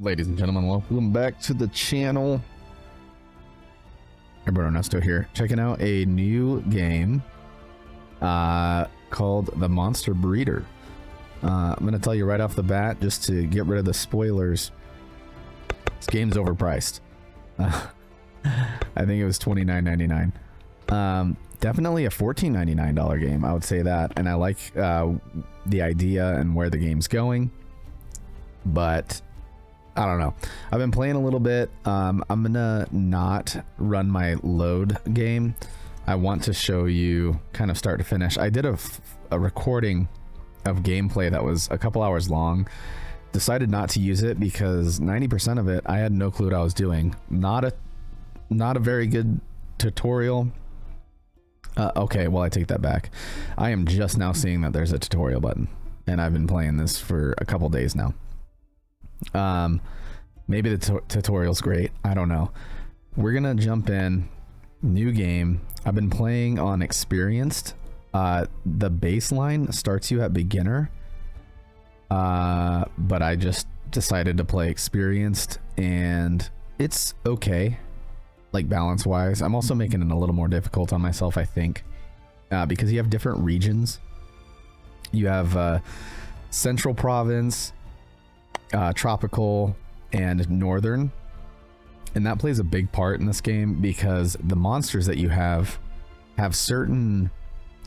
Ladies and gentlemen, welcome back to the channel. AirborneErnesto here, checking out a new game called The Monster Breeder. I'm going to tell you right off the bat, just to get rid of the spoilers, this game's overpriced. I think it was $29.99. Definitely a $14.99 game, I would say that, and I like the idea and where the game's going, but I don't know. I've been playing a little bit. I'm gonna not run my load game. I want to show you kind of start to finish. I did a recording of gameplay that was a couple hours long. Decided not to use it because 90% of it I had no clue what I was doing. Not a very good tutorial. Okay, well, I take that back. I am just now seeing that there's a tutorial button, and I've been playing this for a couple days now. Maybe the tutorial's great. I don't know. We're gonna jump in. New game. I've been playing on experienced. The baseline starts you at beginner, but I just decided to play experienced, and it's okay, like balance wise. I'm also making it a little more difficult on myself, I think, because you have different regions. You have central province, tropical, and northern, and that plays a big part in this game because the monsters that you have certain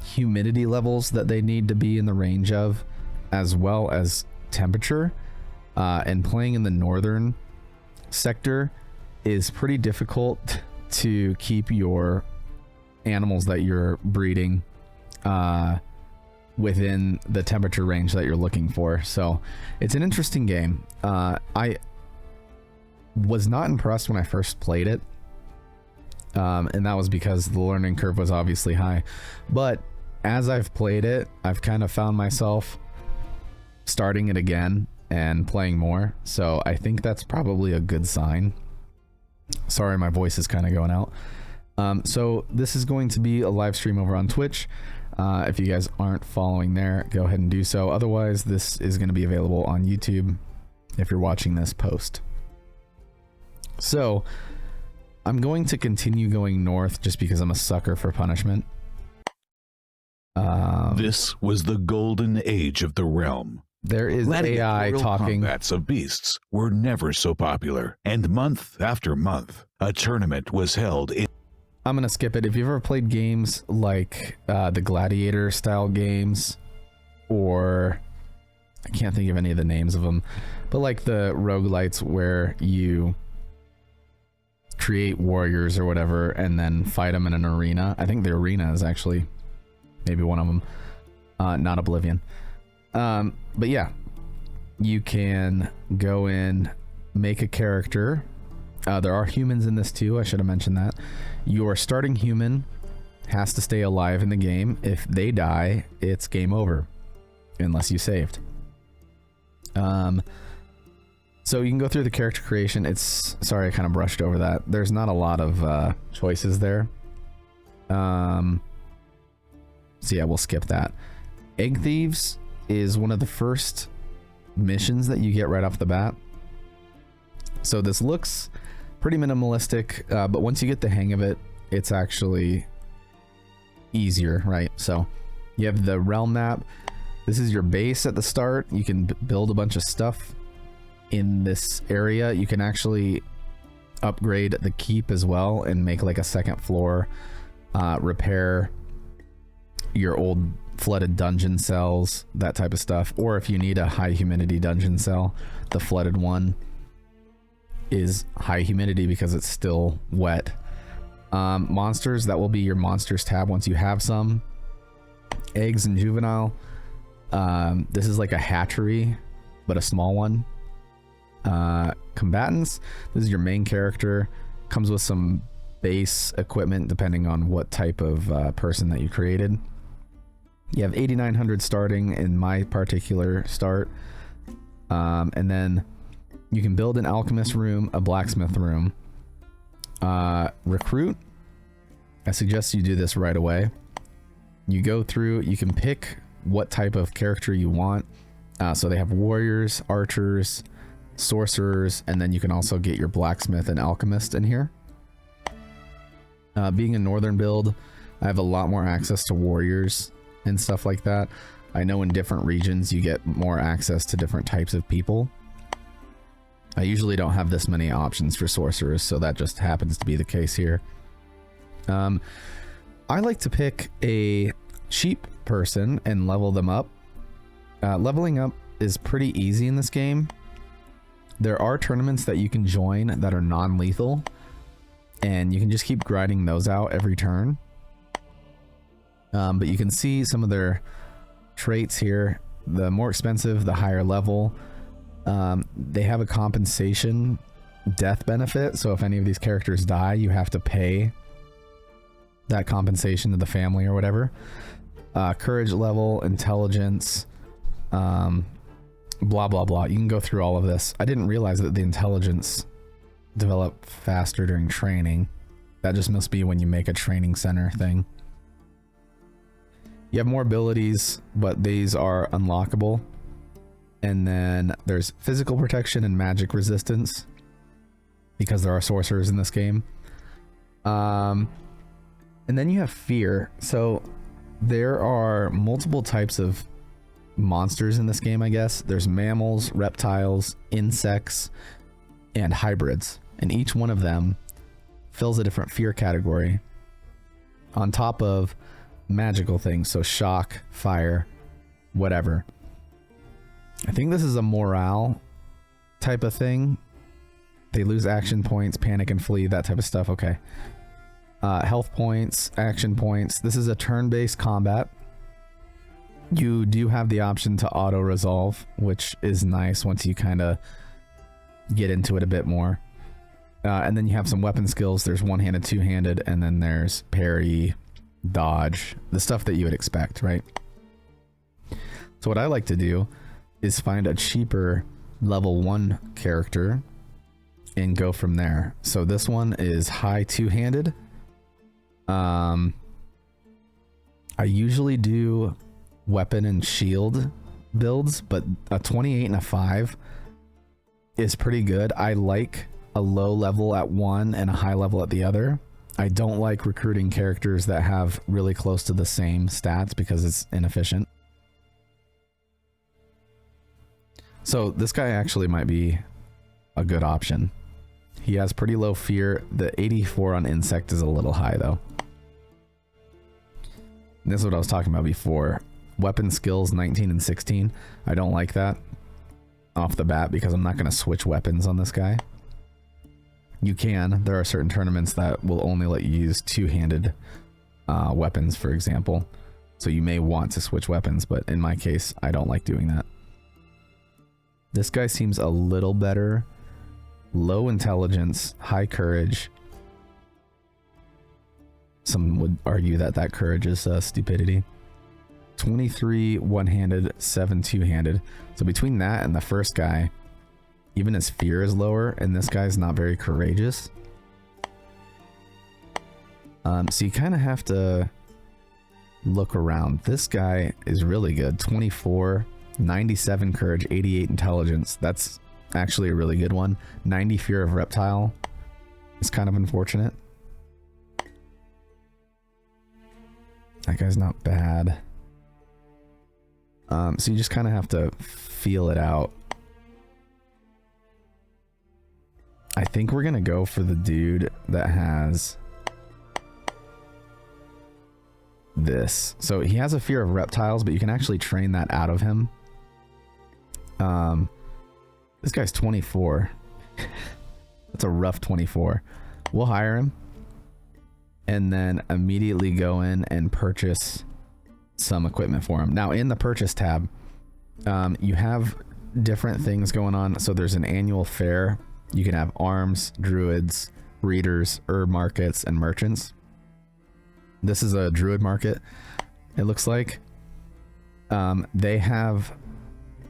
humidity levels that they need to be in the range of, as well as temperature, and playing in the northern sector is pretty difficult to keep your animals that you're breeding within the temperature range that you're looking for. So it's an interesting game. I was not impressed when I first played it, and that was because the learning curve was obviously high, but as I've played it, I've kind of found myself starting it again and playing more, so I think that's probably a good sign. Sorry, my voice is kind of going out. So this is going to be a live stream over on Twitch. If you guys aren't following there, go ahead and do so. Otherwise, this is going to be available on YouTube if you're watching this post. So I'm going to continue going north just because I'm a sucker for punishment. This was the golden age of the realm. There is AI talking. Combats of beasts were never so popular, and month after month, a tournament was held in. I'm gonna skip it. If you've ever played games like the Gladiator style games, or I can't think of any of the names of them, but like the roguelites where you create warriors or whatever and then fight them in an arena. I think the arena is actually maybe one of them, not Oblivion. But yeah, you can go in, make a character. There are humans in this too, I should have mentioned that. Your starting human has to stay alive in the game. If they die, it's game over, unless you saved. So you can go through the character creation. It's, sorry, I kind of brushed over that. There's not a lot of choices there. So yeah, we'll skip that. Egg Thieves is one of the first missions that you get right off the bat. So this looks pretty minimalistic, but once you get the hang of it, it's actually easier, right? So you have the realm map. This is your base at the start. You can build a bunch of stuff in this area. You can actually upgrade the keep as well and make like a second floor, repair your old flooded dungeon cells, that type of stuff. Or if you need a high humidity dungeon cell, the flooded one is high humidity because it's still wet. Monsters, that will be your monsters tab once you have some. Eggs and juvenile. This is like a hatchery, but a small one. Combatants, this is your main character. Comes with some base equipment depending on what type of person that you created. You have 8,900 starting in my particular start, and then you can build an alchemist room, a blacksmith room. Recruit, I suggest you do this right away. You go through, you can pick what type of character you want. So they have warriors, archers, sorcerers, and then you can also get your blacksmith and alchemist in here. Being a northern build, I have a lot more access to warriors and stuff like that. I know in different regions you get more access to different types of people. I usually don't have this many options for sorcerers, so that just happens to be the case here. I like to pick a cheap person and level them up. Leveling up is pretty easy in this game. There are tournaments that you can join that are non-lethal, and you can just keep grinding those out every turn. But you can see some of their traits here. The more expensive, the higher level. They have a compensation death benefit, so if any of these characters die, you have to pay that compensation to the family or whatever. Courage level, intelligence, blah blah blah. You can go through all of this. I didn't realize that the intelligence developed faster during training. That just must be when you make a training center thing. You have more abilities, but these are unlockable. And then there's physical protection and magic resistance, because there are sorcerers in this game. And then you have fear. So there are multiple types of monsters in this game, I guess. There's mammals, reptiles, insects, and hybrids. And each one of them fills a different fear category on top of magical things. So shock, fire, whatever. I think this is a morale type of thing. They lose action points, panic and flee, that type of stuff. Okay. Health points, action points. This is a turn-based combat. You do have the option to auto-resolve, which is nice once you kind of get into it a bit more. And then you have some weapon skills. There's one-handed, two-handed, and then there's parry, dodge, the stuff that you would expect, right? So what I like to do is find a cheaper level 1 character and go from there. So this one is high two-handed. I usually do weapon and shield builds, but a 28 and a 5 is pretty good. I like a low level at one and a high level at the other. I don't like recruiting characters that have really close to the same stats because it's inefficient. So this guy actually might be a good option. He has pretty low fear. The 84 on insect is a little high though. And this is what I was talking about before. Weapon skills 19 and 16. I don't like that off the bat because I'm not going to switch weapons on this guy. You can. There are certain tournaments that will only let you use two-handed weapons, for example. So you may want to switch weapons, but in my case, I don't like doing that. This guy seems a little better. Low intelligence, high courage. Some would argue that that courage is stupidity. 23 one-handed, 7 two-handed. So between that and the first guy, even his fear is lower, and this guy's not very courageous. So you kind of have to look around. This guy is really good. 24, 97 courage, 88 intelligence. That's actually a really good one. 90 fear of reptile is kind of unfortunate. That guy's not bad. So you just kind of have to feel it out. I think we're gonna go for the dude that has this. So he has a fear of reptiles, but you can actually train that out of him. This guy's 24. That's a rough 24. We'll hire him and then immediately go in and purchase some equipment for him. Now in the purchase tab, you have different things going on. So there's an annual fair. You can have arms, druids, readers, herb markets, and merchants. This is a druid market, it looks like. They have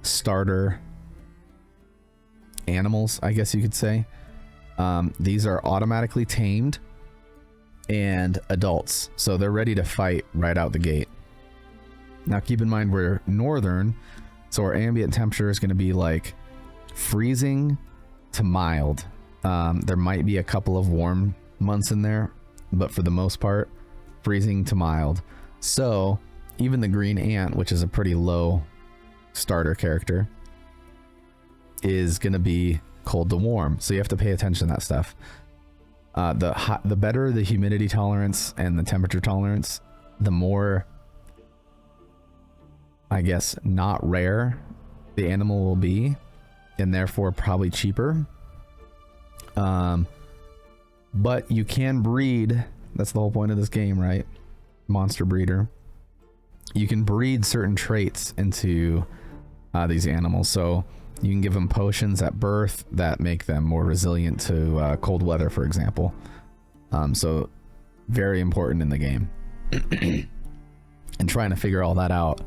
starter animals, I guess you could say. These are automatically tamed and adults, so they're ready to fight right out the gate. Now keep in mind we're northern, so our ambient temperature is going to be like freezing to mild. There might be a couple of warm months in there, but for the most part, freezing to mild. So even the green ant, which is a pretty low starter character, is going to be cold to warm. So you have to pay attention to that stuff. The better the humidity tolerance and the temperature tolerance, the more, I guess, not rare the animal will be, and therefore probably cheaper. But you can breed. That's the whole point of this game, right? Monster breeder. You can breed certain traits into these animals. So you can give them potions at birth that make them more resilient to cold weather, for example. So very important in the game. And trying to figure all that out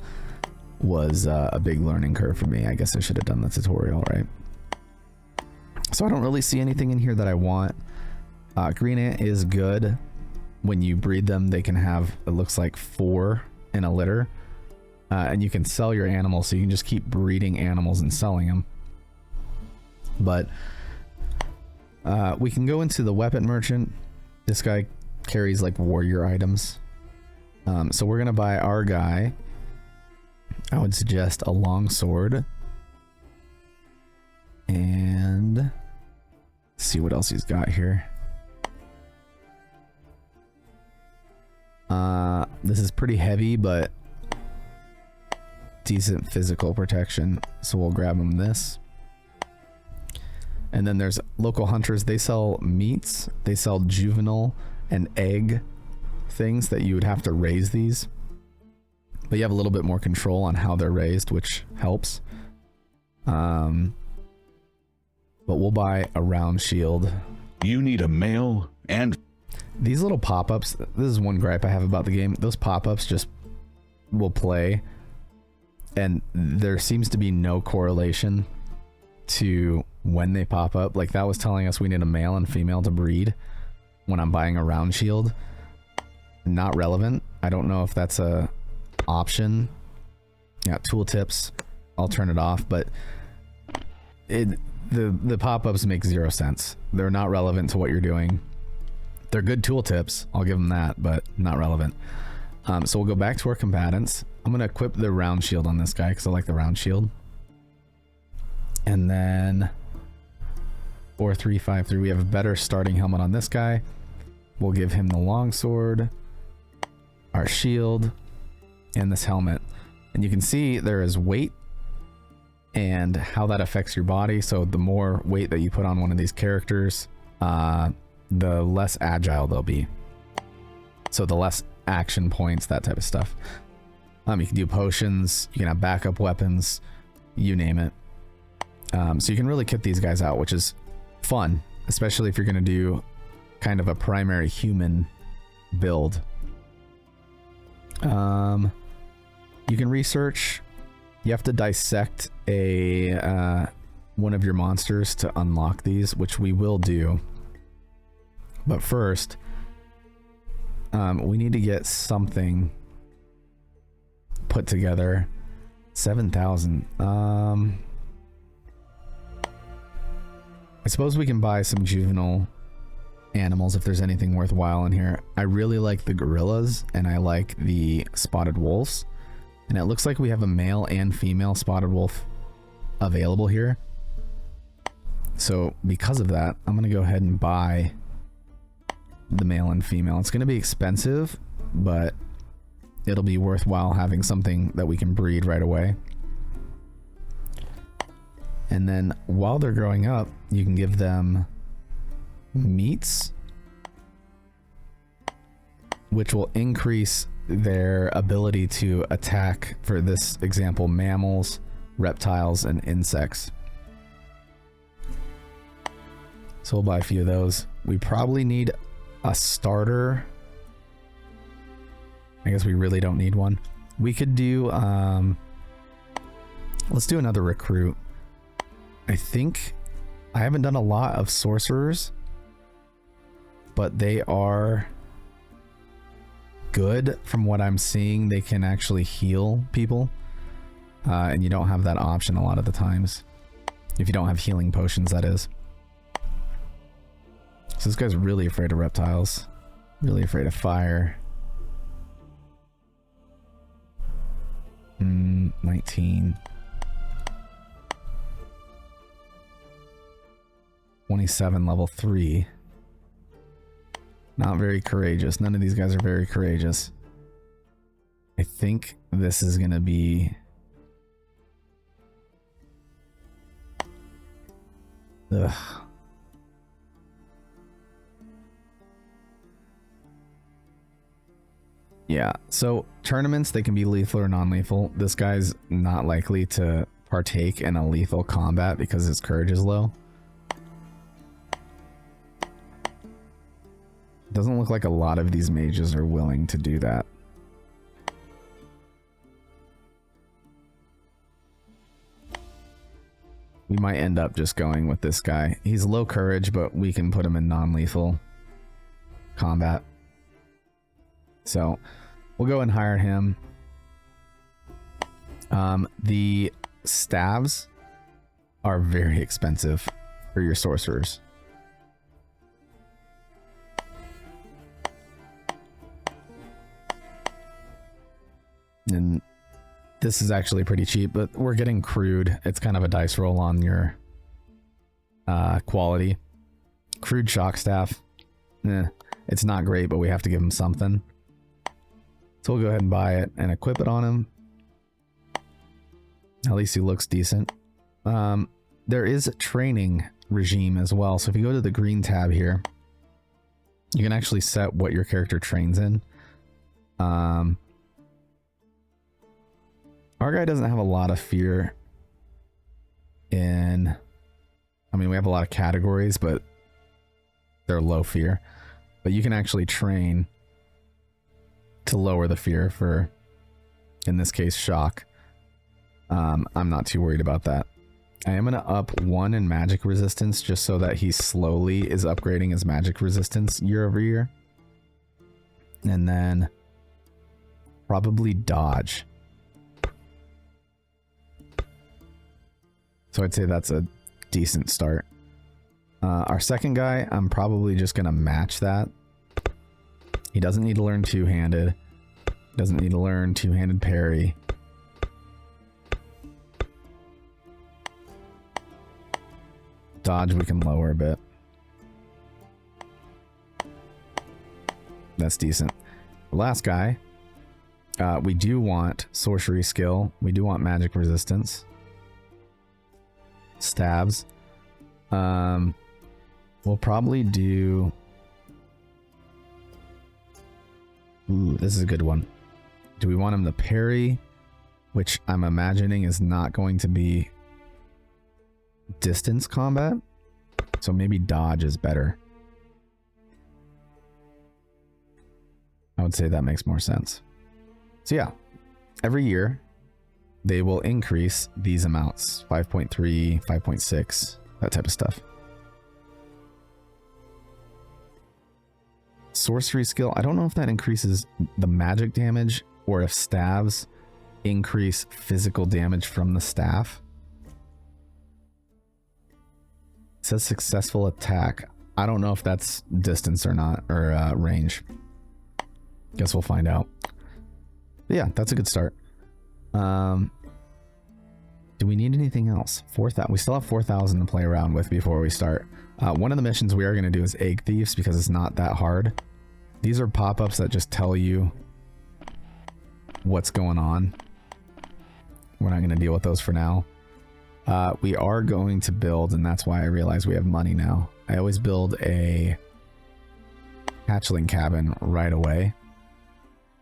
was a big learning curve for me. I guess I should have done the tutorial, right? So I don't really see anything in here that I want. Green ant is good. When you breed them, they can have, it looks like 4 in a litter. And you can sell your animals, so you can just keep breeding animals and selling them. But we can go into the weapon merchant. This guy carries like warrior items. So we're gonna buy our guy. I would suggest a long sword. And see what else he's got here. This is pretty heavy, but decent physical protection, so we'll grab him this. And then there's local hunters. They sell meats, they sell juvenile and egg things that you would have to raise these, but you have a little bit more control on how they're raised, which helps. But we'll buy a round shield. You need a male and these little pop-ups, this is one gripe I have about the game. Those pop-ups just will play, and there seems to be no correlation to when they pop up. Like that was telling us we need a male and female to breed when I'm buying a round shield. Not relevant. I don't know if that's a option. Yeah, tooltips, I'll turn it off, but the pop-ups make 0 sense. They're not relevant to what you're doing. They're good tooltips, I'll give them that, but not relevant. So we'll go back to our combatants. I'm gonna equip the round shield on this guy because I like the round shield. And then 4, 3, 5, 3. We have a better starting helmet on this guy. We'll give him the longsword, our shield, and this helmet. And you can see there is weight and how that affects your body. So the more weight that you put on one of these characters, the less agile they'll be. So the less action points, that type of stuff. You can do potions, you can have backup weapons, you name it. So you can really kit these guys out, which is fun, especially if you're going to do kind of a primary human build. You can research. You have to dissect one of your monsters to unlock these, which we will do. But first, we need to get something put together. 7,000. I suppose we can buy some juvenile animals if there's anything worthwhile in here. I really like the gorillas and I like the spotted wolves. And it looks like we have a male and female spotted wolf available here. So because of that, I'm going to go ahead and buy the male and female. It's going to be expensive, but it'll be worthwhile having something that we can breed right away. And then while they're growing up, you can give them meats, which will increase their ability to attack, for this example, mammals, reptiles, and insects. So we'll buy a few of those. We probably need a starter. I guess we really don't need one. We could do let's do another recruit. I think I haven't done a lot of sorcerers, but they are good from what I'm seeing. They can actually heal people, and you don't have that option a lot of the times. If you don't have healing potions, that is. So this guy's really afraid of reptiles. Really afraid of fire. 19. 27, level 3. Not very courageous. None of these guys are very courageous. I think this is going to be... Ugh. Yeah, so tournaments, they can be lethal or non-lethal. This guy's not likely to partake in a lethal combat because his courage is low. Doesn't look like a lot of these mages are willing to do that. We might end up just going with this guy. He's low courage, but we can put him in non-lethal combat. So we'll go and hire him. The staves are very expensive for your sorcerers. And this is actually pretty cheap, but we're getting crude. It's kind of a dice roll on your quality. Crude shock staff. It's not great, but we have to give him something. So we'll go ahead and buy it and equip it on him. At least he looks decent. There is a training regime as well. So if you go to the green tab here, you can actually set what your character trains in. Our guy doesn't have a lot of fear in... I mean, we have a lot of categories, but they're low fear. But you can actually train to lower the fear for, in this case, shock. I'm not too worried about that. I am going to up 1 in magic resistance just so that he slowly is upgrading his magic resistance year over year. And then probably dodge. So I'd say that's a decent start. Our second guy, I'm probably just going to match that. He doesn't need to learn two-handed. Doesn't need to learn two-handed parry. Dodge we can lower a bit. That's decent. The last guy, we do want sorcery skill. We do want magic resistance. Stabs. We'll probably do... Ooh, this is a good one. Do we want him to parry? Which I'm imagining is not going to be distance combat. So maybe dodge is better. I would say that makes more sense. So yeah, every year they will increase these amounts. 5.3, 5.6, that type of stuff. Sorcery skill, I don't know if that increases the magic damage or if staves increase physical damage from the staff. It says successful attack. I don't know if that's distance or not, or range. Guess we'll find out. But yeah, that's a good start. Do we need anything else? 4,000. We still have 4,000 to play around with before we start. One of the missions we are going to do is egg thieves because it's not that hard. These are pop-ups that just tell you what's going on. We're not going to deal with those for now. We are going to build, and that's why I realize we have money now. I always build a hatchling cabin right away.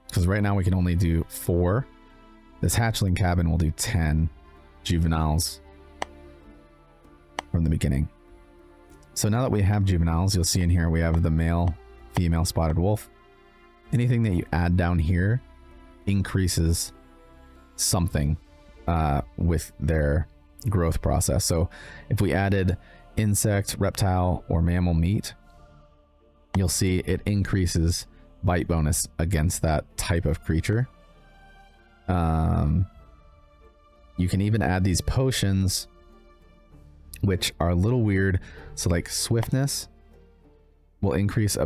Because right now we can only do 4. This hatchling cabin will do 10 juveniles from the beginning. So now that we have juveniles, you'll see in here we have the male, female spotted wolf. Anything that you add down here increases something with their growth process. So if we added insect, reptile, or mammal meat, you'll see it increases bite bonus against that type of creature. You can even add these potions which are a little weird. So like swiftness will increase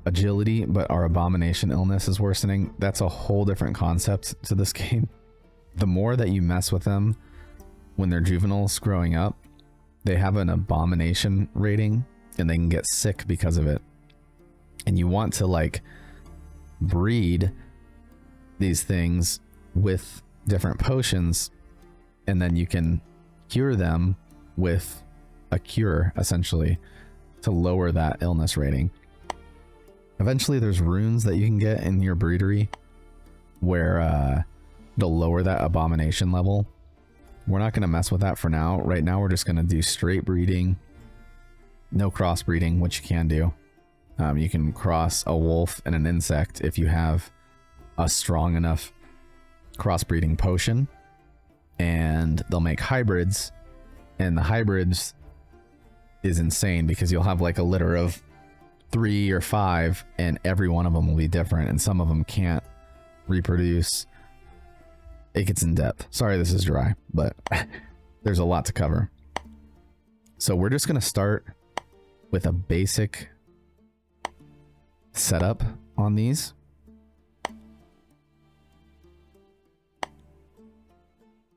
agility, but our abomination illness is worsening. That's a whole different concept to this game. The more that you mess with them when they're juveniles growing up, they have an abomination rating and they can get sick because of it. And you want to like breed these things with different potions, and then you can cure them with a cure essentially to lower that illness rating. Eventually there's runes that you can get in your breedery where they'll lower that abomination level. We're not going to mess with that for now. Right now we're just going to do straight breeding, no crossbreeding, which you can do. You can cross a wolf and an insect if you have a strong enough crossbreeding potion, and they'll make hybrids, and the hybrids is insane because you'll have like a litter of 3 or 5 and every one of them will be different, and some of them can't reproduce. It gets in depth. Sorry this is dry, but there's a lot to cover. So we're just going to start with a basic setup on these.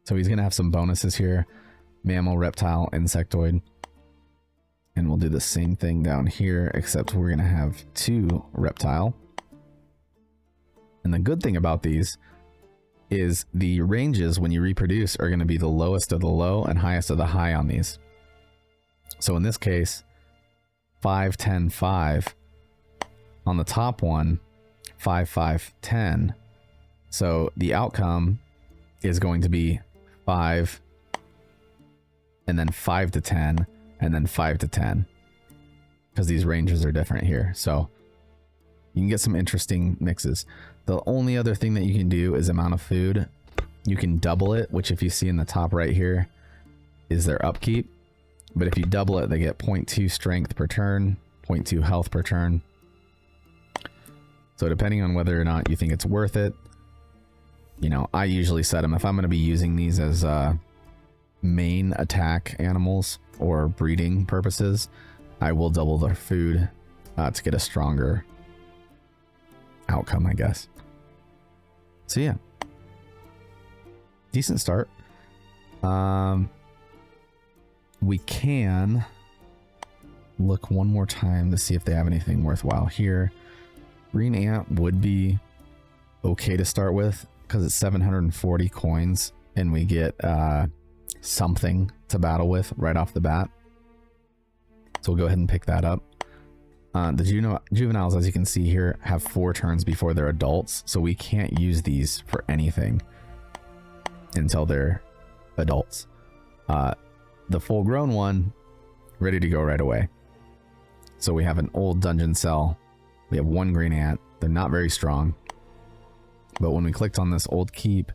So he's going to have some bonuses here: mammal, reptile, insectoid. And we'll do the same thing down here, except we're going to have 2 reptile. And the good thing about these is the ranges when you reproduce are going to be the lowest of the low and highest of the high on these. So in this case, 5, 10, 5. On the top one, 5, 5, 10. So the outcome is going to be 5, and then 5 to 10, and then 5 to 10, because these ranges are different here. So you can get some interesting mixes. The only other thing that you can do is amount of food. You can double it, which if you see in the top right here is their upkeep. But if you double it, they get 0.2 strength per turn, 0.2 health per turn. So depending on whether or not you think it's worth it, you know, I usually set them if I'm going to be using these as main attack animals or breeding purposes. I will double their food to get a stronger outcome, I guess. So yeah, decent start. We can look one more time to see if they have anything worthwhile here. Green ant would be okay to start with because it's 740 coins and we get something to battle with right off the bat. So we'll go ahead and pick that up. The juveniles, as you can see here, have 4 turns before they're adults, so we can't use these for anything until they're adults. The full-grown one, ready to go right away. So we have an old dungeon cell. We have 1 green ant. They're not very strong. But when we clicked on this old keep,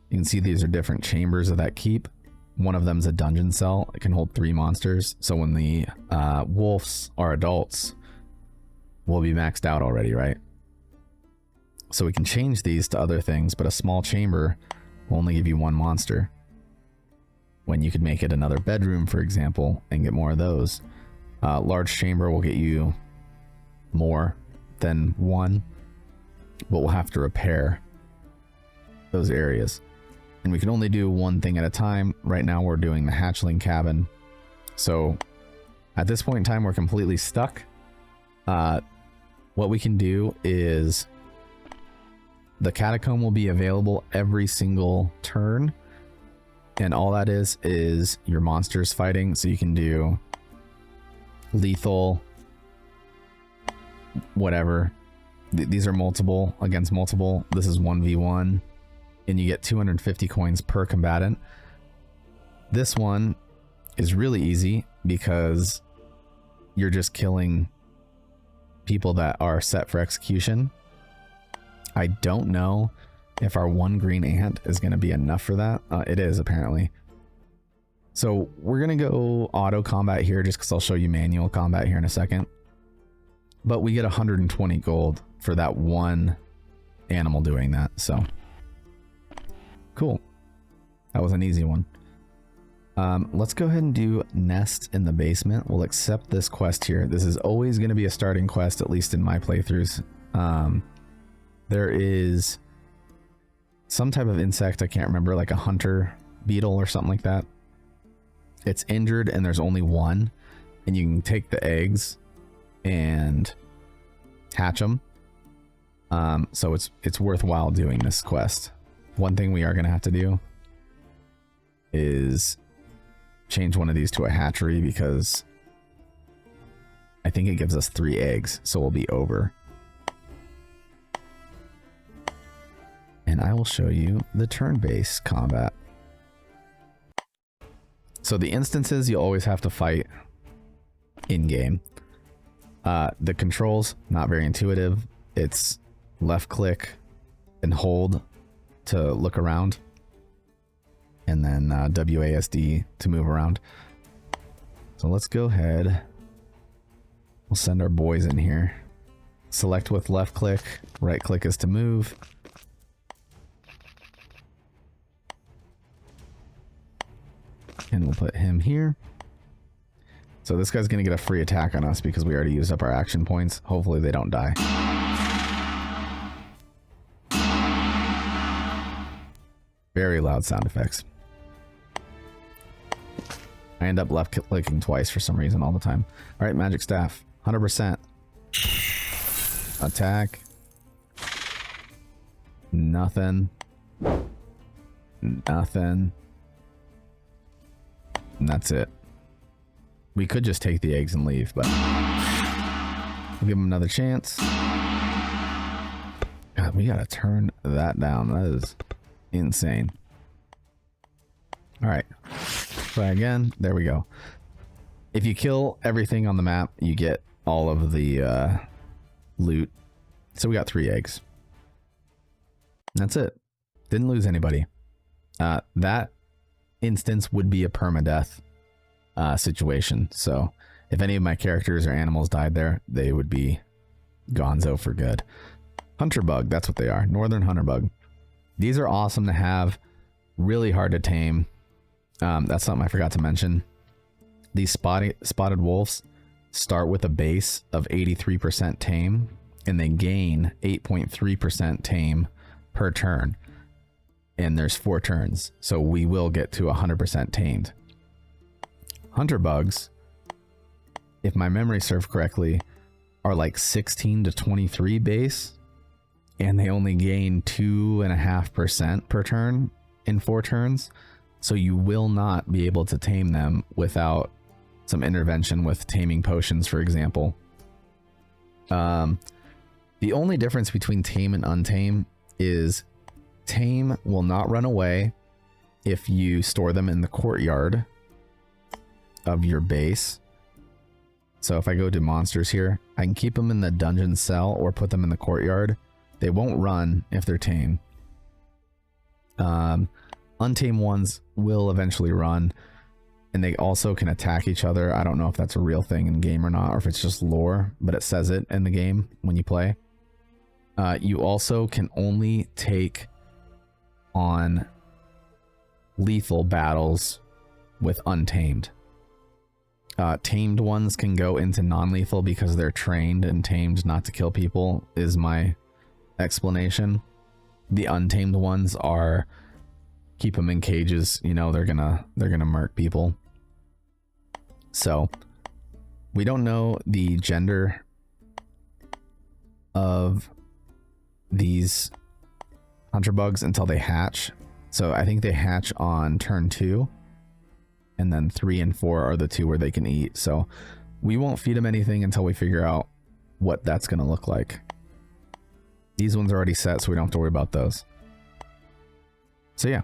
you can see these are different chambers of that keep. One of them is a dungeon cell. It can hold 3 monsters. So when the wolves are adults, we'll be maxed out already, right? So we can change these to other things, but a small chamber will only give you 1 monster. When you could make it another bedroom, for example, and get more of those. Large chamber will get you more than 1, but we'll have to repair those areas. And we can only do 1 thing at a time. Right now we're doing the hatchling cabin. So at this point in time, we're completely stuck. What we can do is the catacomb will be available every single turn. And all that is your monsters fighting. So you can do lethal, whatever. These are multiple against multiple. This is 1v1. And you get 250 coins per combatant. This one is really easy because you're just killing people that are set for execution. I don't know if our 1 green ant is going to be enough for that. It is, apparently. So we're going to go auto combat here just because I'll show you manual combat here in a second. But we get 120 gold for that 1 animal doing that. So cool. That was an easy one. Let's go ahead and do nest in the basement. We'll accept this quest here. This is always going to be a starting quest, at least in my playthroughs. There is some type of insect, I can't remember, like a hunter beetle or something like that. It's injured and there's only one, and you can take the eggs and hatch them. So it's worthwhile doing this quest. One thing we are going to have to do is change one of these to a hatchery, because I think it gives us 3 eggs, so we'll be over. And I will show you the turn-based combat. So the instances you always have to fight in-game. The controls, not very intuitive. It's left click and hold to look around, and then WASD to move around. So let's go ahead. We'll send our boys in here. Select with left click, right click is to move. And we'll put him here. So this guy's gonna get a free attack on us because we already used up our action points. Hopefully they don't die. Very loud sound effects. I end up left clicking twice for some reason all the time. All right, magic staff, 100%. Attack. Nothing. Nothing. And that's it. We could just take the eggs and leave, but we'll give them another chance. God, we gotta turn that down. That is insane. All right, try again. There we go. If you kill everything on the map, you get all of the loot. So we got 3 eggs. That's it. Didn't lose anybody. That instance would be a permadeath situation. So if any of my characters or animals died there, they would be gonzo for good. Hunter bug, that's what they are. Northern hunter bug. These are awesome to have. Really hard to tame. That's something I forgot to mention. These spotted wolves start with a base of 83% tame, and they gain 8.3% tame per turn. And there's 4 turns, so we will get to 100% tamed. Hunter bugs, if my memory serves correctly, are like 16 to 23 base, and they only gain 2.5% per turn in 4 turns. So you will not be able to tame them without some intervention with taming potions, for example. The only difference between tame and untame is tame will not run away if you store them in the courtyard of your base. So if I go to monsters here, I can keep them in the dungeon cell or put them in the courtyard. They won't run if they're tame. Untamed ones will eventually run, and they also can attack each other. I don't know if that's a real thing in game or not, or if it's just lore, but it says it in the game when you play. You also can only take on lethal battles with untamed. Tamed ones can go into non-lethal because they're trained and tamed not to kill people, is my explanation. The untamed ones are keep them in cages, you know, they're gonna murk people. So we don't know the gender of these hunter bugs until they hatch. So I think they hatch on turn 2, and then 3 and 4 are the 2 where they can eat. So we won't feed them anything until we figure out what that's going to look like. These ones are already set, so we don't have to worry about those. So yeah,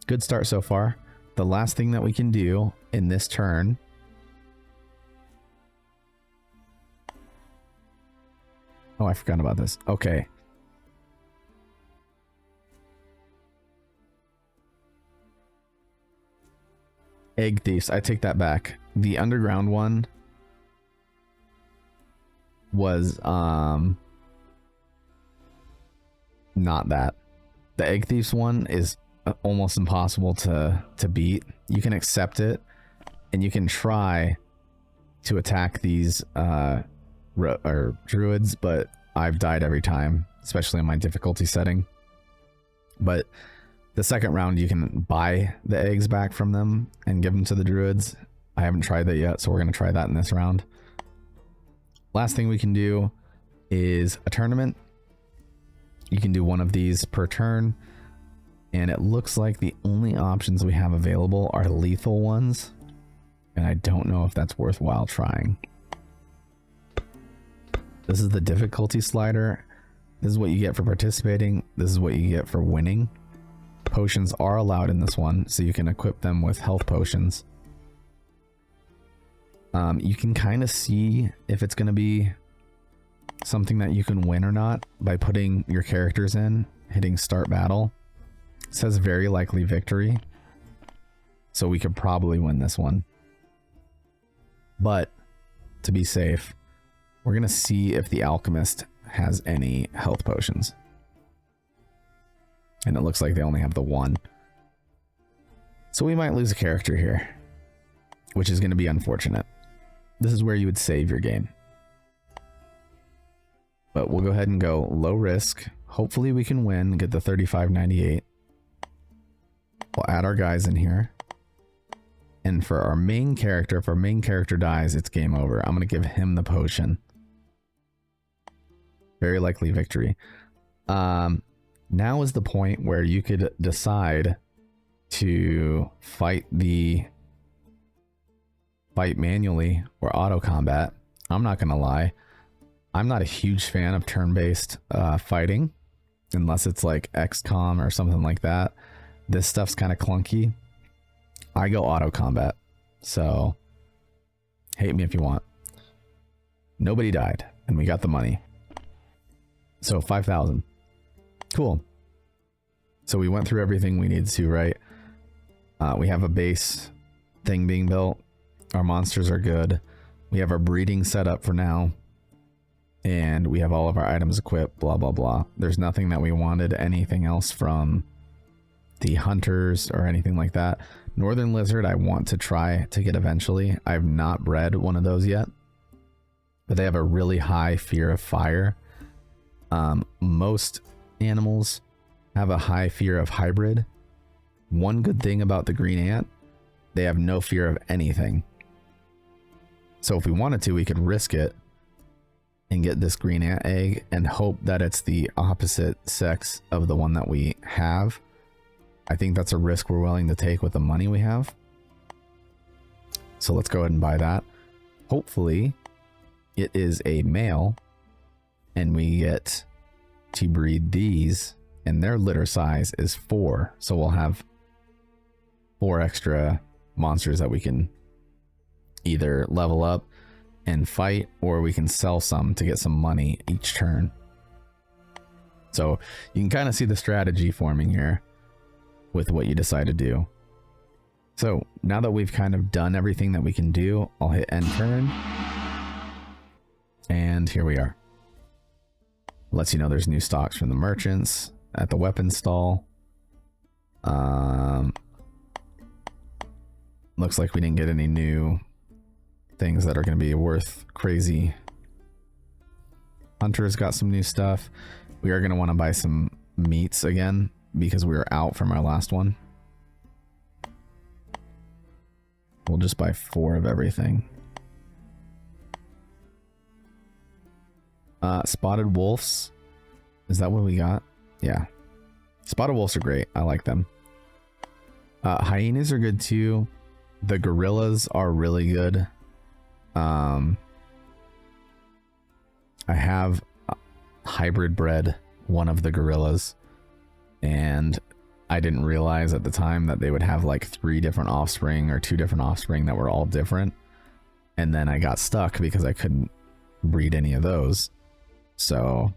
good start so far. The last thing that we can do in this turn oh, I forgot about this. Okay. Egg thieves. I take that back. The underground one was not that. The egg thieves one is almost impossible to beat. You can accept it, and you can try to attack these druids, but I've died every time, especially in my difficulty setting. But the second round, you can buy the eggs back from them and give them to the druids. I haven't tried that yet, so we're going to try that in this round. Last thing we can do is a tournament. You can do one of these per turn, and it looks like the only options we have available are lethal ones, and I don't know if that's worthwhile trying. This is the difficulty slider. This is what you get for participating. This is what you get for winning. Potions are allowed in this one, so you can equip them with health potions. You can kind of see if it's going to be something that you can win or not by putting your characters in, hitting start battle. It says very likely victory, so we could probably win this one. But to be safe, we're going to see if the alchemist has any health potions. And it looks like they only have the one. So we might lose a character here, which is going to be unfortunate. This is where you would save your game. But we'll go ahead and go low risk. Hopefully we can win, get the 35.98. We'll add our guys in here. And for our main character, if our main character dies, it's game over. I'm going to give him the potion. Very likely victory. Now is the point where you could decide to fight manually or auto combat. I'm not gonna lie, I'm not a huge fan of turn-based fighting unless it's like XCOM or something like that. This stuff's kind of clunky. I go auto combat, so hate me if you want. Nobody died and we got the money, so 5,000. Cool. So we went through everything we needed to, right? We have a base thing being built. Our monsters are good. We have our breeding set up for now. And we have all of our items equipped, blah, blah, blah. There's nothing that we wanted, anything else from the hunters or anything like that. Northern lizard, I want to try to get eventually. I've not bred one of those yet. But they have a really high fear of fire. Most animals have a high fear of hybrid. One good thing about the green ant, they have no fear of anything. So if we wanted to, we could risk it and get this green ant egg and hope that it's the opposite sex of the one that we have. I think that's a risk we're willing to take with the money we have. So let's go ahead and buy that. Hopefully it is a male and we get to breed these, and their litter size is 4. So we'll have 4 extra monsters that we can either level up and fight, or we can sell some to get some money each turn. So you can kind of see the strategy forming here with what you decide to do. So now that we've kind of done everything that we can do, I'll hit end turn. And here we are. Lets you know there's new stocks from the merchants at the weapons stall. Looks like we didn't get any new things that are going to be worth crazy. Hunter's got some new stuff. We are going to want to buy some meats again because we were out from our last one. We'll just buy 4 of everything. Spotted wolves. Is that what we got? Yeah. Spotted wolves are great. I like them. Hyenas are good too. The gorillas are really good. I have hybrid bred one of the gorillas, and I didn't realize at the time that they would have like 3 different offspring or 2 different offspring that were all different. And then I got stuck because I couldn't breed any of those. So,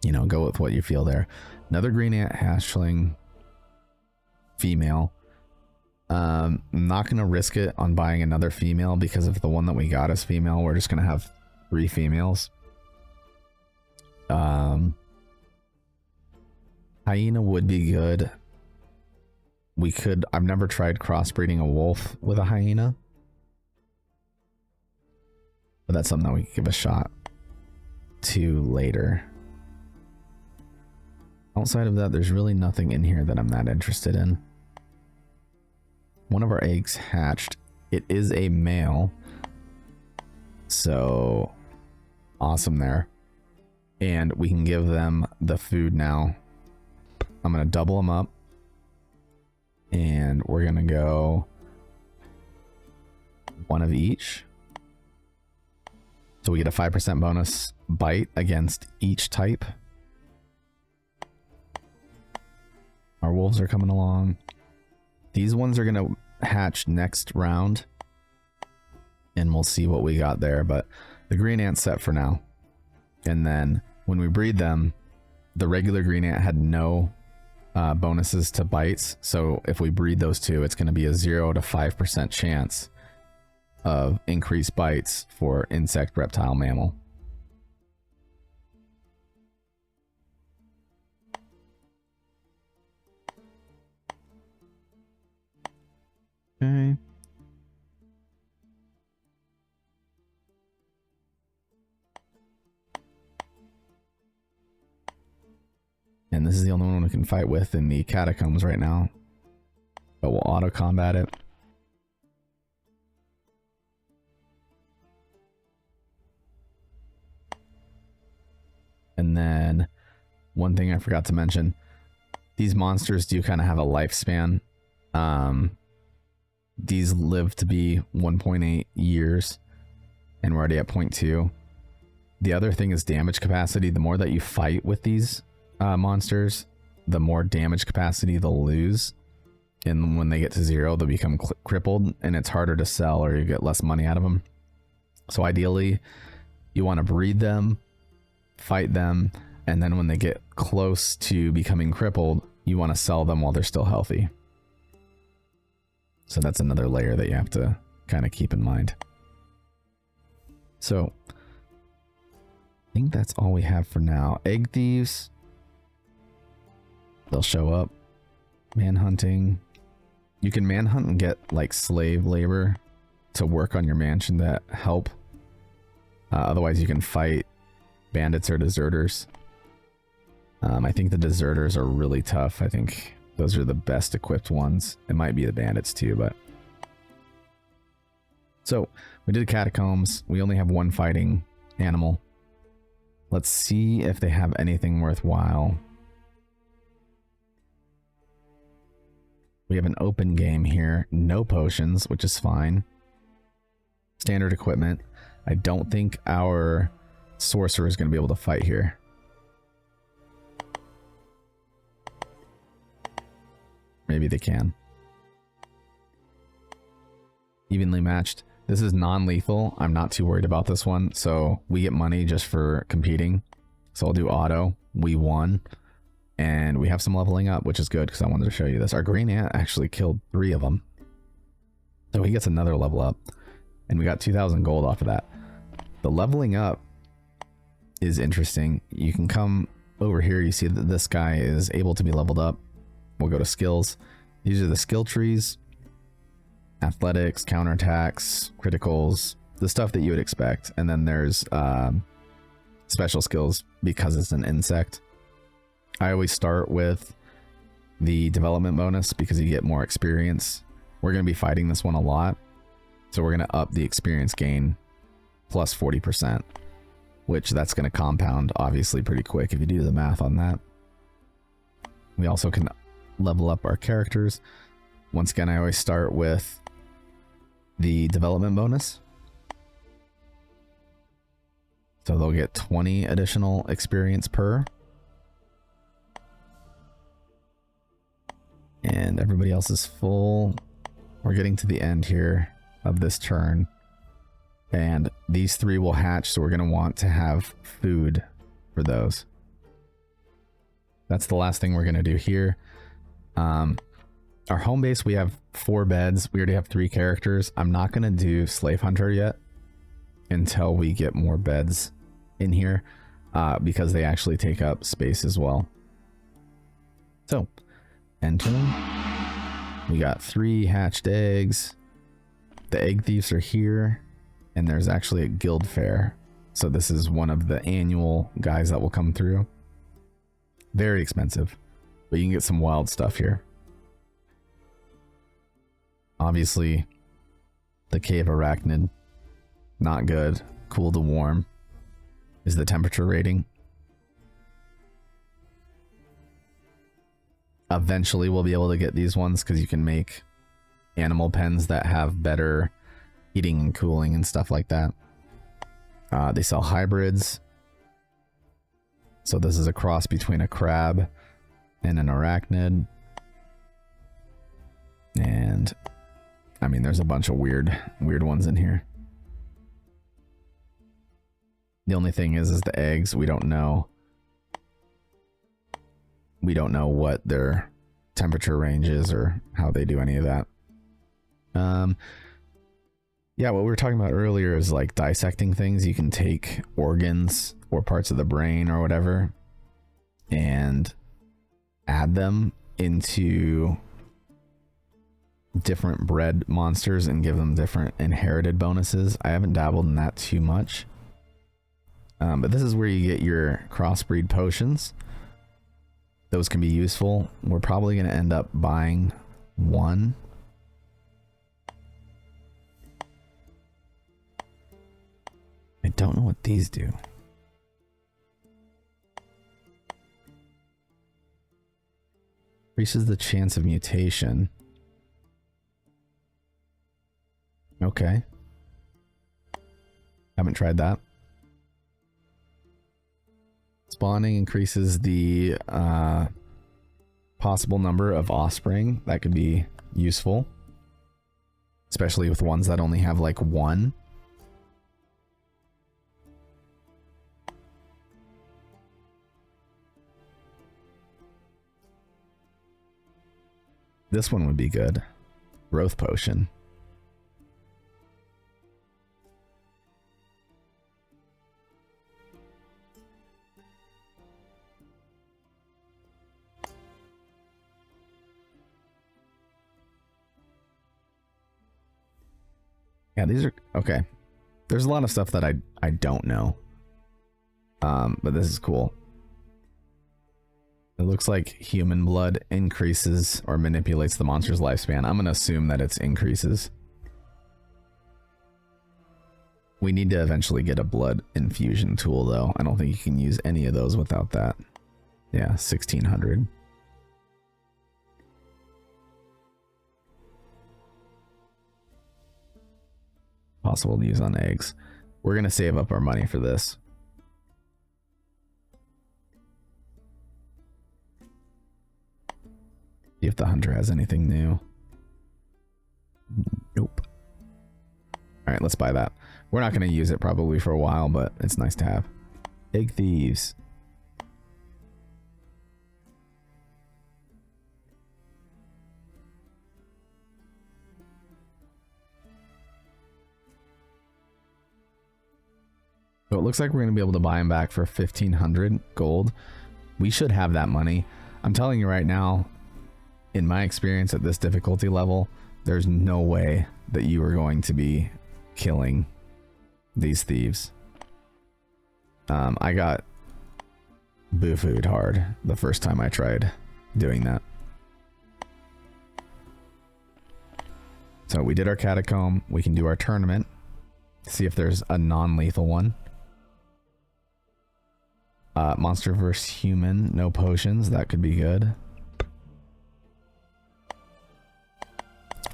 you know, go with what you feel there. Another green ant hatchling female. I'm not going to risk it on buying another female because if the one that we got is female, we're just going to have 3 females. Hyena would be good. we could, I've never tried crossbreeding a wolf with a hyena, but that's something that we could give a shot to later. Outside of that, there's really nothing in here that I'm that interested in. One of our eggs hatched. It is a male, so awesome there. And we can give them the food now. I'm going to double them up. And we're going to go one of each. So we get a 5% bonus bite against each type. Our wolves are coming along. These ones are going to hatch next round. And we'll see what we got there. But the green ant's set for now. And then when we breed them, the regular green ant had no bonuses to bites. So if we breed those two, it's going to be a 0 to 5% chance of increased bites for insect, reptile, mammal. Okay. And this is the only one we can fight with in the catacombs right now. But we'll auto combat it. And then one thing I forgot to mention, these monsters do kind of have a lifespan. These live to be 1.8 years, and we're already at 0.2. The other thing is damage capacity. The more that you fight with these monsters, the more damage capacity they'll lose. And when they get to 0, they'll become crippled, and it's harder to sell or you get less money out of them. So ideally, you want to breed them, fight them, and then when they get close to becoming crippled, you want to sell them while they're still healthy. So that's another layer that you have to kind of keep in mind. So I think that's all we have for now. Egg thieves, they'll show up. Manhunting. You can manhunt and get like slave labor to work on your mansion that help. Otherwise you can fight bandits or deserters. I think the deserters are really tough. I think those are the best equipped ones. It might be the bandits too, but. So we did catacombs. We only have one fighting animal. Let's see if they have anything worthwhile. We have an open game here. No potions, which is fine. Standard equipment. I don't think our sorcerer is going to be able to fight here. Maybe they can. Evenly matched. This is non-lethal. I'm not too worried about this one. So we get money just for competing. So I'll do auto. We won. And we have some leveling up, which is good because I wanted to show you this. Our green ant actually killed 3 of them. So he gets another level up. And we got 2,000 gold off of that. The leveling up is interesting. You can come over here. You see that this guy is able to be leveled up. We'll go to skills. These are the skill trees. Athletics, counterattacks, criticals, the stuff that you would expect. And then there's special skills because it's an insect. I always start with the development bonus because you get more experience. We're going to be fighting this one a lot. So we're going to up the experience gain plus 40%, which that's going to compound obviously pretty quick if you do the math on that. We also can level up our characters. Once again, I always start with the development bonus. So they'll get 20 additional experience per. And everybody else is full. We're getting to the end here of this turn. And these 3 will hatch, so we're going to want to have food for those. That's the last thing we're going to do here. Our home base, we have 4 beds. We already have 3 characters. I'm not going to do Slave Hunter yet until we get more beds in here because they actually take up space as well. So, end turn. We got 3 hatched eggs. The egg thieves are here, and there's actually a guild fair. So this is one of the annual guys that will come through. Very expensive, but you can get some wild stuff here. Obviously, the cave arachnid, not good. Cool to warm is the temperature rating. Eventually we'll be able to get these ones because you can make animal pens that have better heating and cooling and stuff like that. They sell hybrids. So this is a cross between a crab and an arachnid. And I mean, there's a bunch of weird ones in here. The only thing is the eggs. We don't know. We don't know what their temperature range is or how they do any of that. Yeah, what we were talking about earlier is like dissecting things. You can take organs or parts of the brain or whatever and add them into different bred monsters and give them different inherited bonuses. I haven't dabbled in that too much. But this is where you get your crossbreed potions. Those can be useful. We're probably going to end up buying one. I don't know what these do. Increases the chance of mutation. Okay. Haven't tried that. Spawning increases the possible number of offspring. That could be useful. Especially with ones that only have like one. This one would be good. Growth potion. Yeah, these are okay. There's a lot of stuff that I don't know. But this is cool. It looks like human blood increases or manipulates the monster's lifespan. I'm going to assume that it's increases. We need to eventually get a blood infusion tool, though. I don't think you can use any of those without that. Yeah, 1600. Possible to use on eggs. We're going to save up our money for this. See if the hunter has anything new. Nope. All right, let's buy that. We're not going to use it probably for a while, but it's nice to have. Egg thieves. So it looks like we're going to be able to buy them back for 1500 gold. We should have that money. I'm telling you right now, in my experience at this difficulty level, there's no way that you are going to be killing these thieves. I got boo-fooed hard the first time I tried doing that. So we did our catacomb. We can do our tournament. See if there's a non-lethal one. Monster versus human, no potions. That could be good.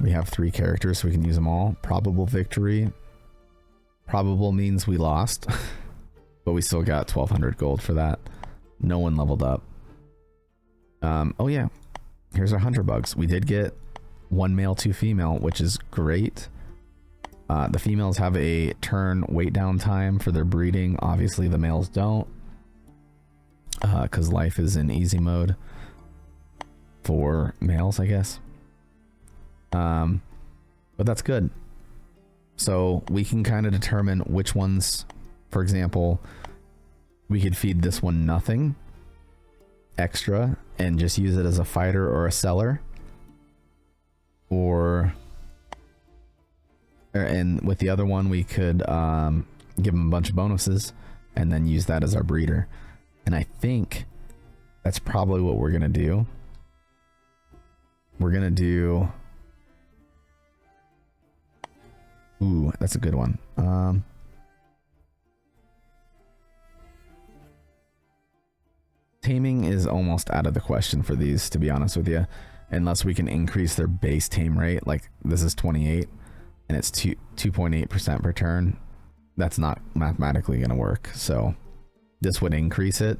We have 3 characters, so we can use them all. Probable victory. Probable means we lost. But we still got 1200 gold for that. No one leveled up. Oh yeah. Here's our hunter bugs. We did get 1 male, 2 female, which is great. The females have a turn wait down time for their breeding. Obviously the males don't. Because life is in easy mode for males, I guess. But that's good. So we can kind of determine which ones, for example, we could feed this one nothing extra and just use it as a fighter or a seller. And with the other one, we could give him a bunch of bonuses and then use that as our breeder. And I think that's probably what we're gonna do. We're gonna do... Ooh, that's a good one. Taming is almost out of the question for these, to be honest with you. Unless we can increase their base tame rate. Like, this is 28, and it's 2.8% per turn. That's not mathematically gonna work. So, this would increase it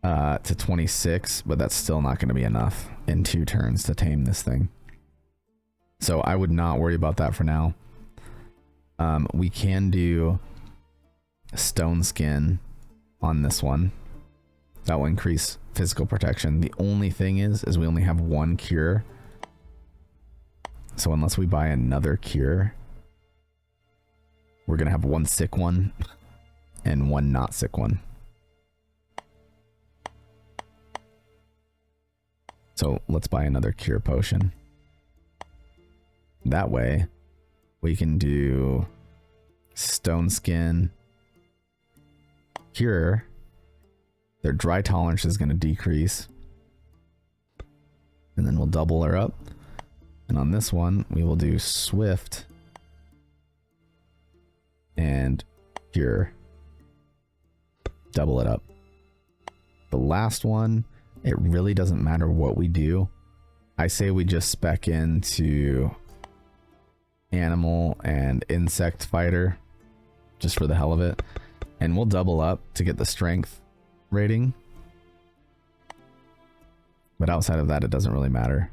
to 26, but that's still not gonna be enough in 2 turns to tame this thing. So I would not worry about that for now. We can do stone skin on this one. That will increase physical protection. The only thing is we only have 1 cure. So unless we buy another cure, we're gonna have 1 sick one and 1 not sick one. So let's buy another cure potion. That way, we can do stone skin, cure. Their dry tolerance is going to decrease. And then we'll double her up. And on this one, we will do swift and cure. Double it up. The last one, it really doesn't matter what we do. I say we just spec into animal and insect fighter just for the hell of it, and we'll double up to get the strength rating, but outside of that it doesn't really matter.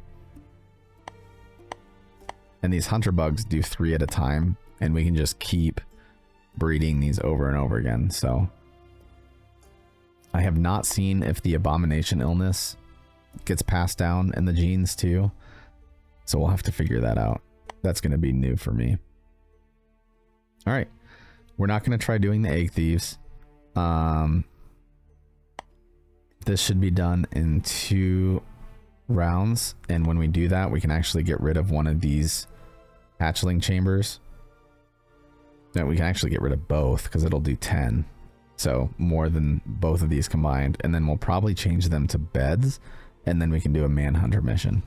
And these hunter bugs do 3 at a time, and we can just keep breeding these over and over again. So I have not seen if the abomination illness gets passed down in the genes too, so we'll have to figure that out. That's going to be new for me. All right. We're not going to try doing the egg thieves. This should be done in 2 rounds. And when we do that, we can actually get rid of one of these hatchling chambers. No, we can actually get rid of both because it'll do 10. So more than both of these combined. And then we'll probably change them to beds. And then we can do a manhunter mission.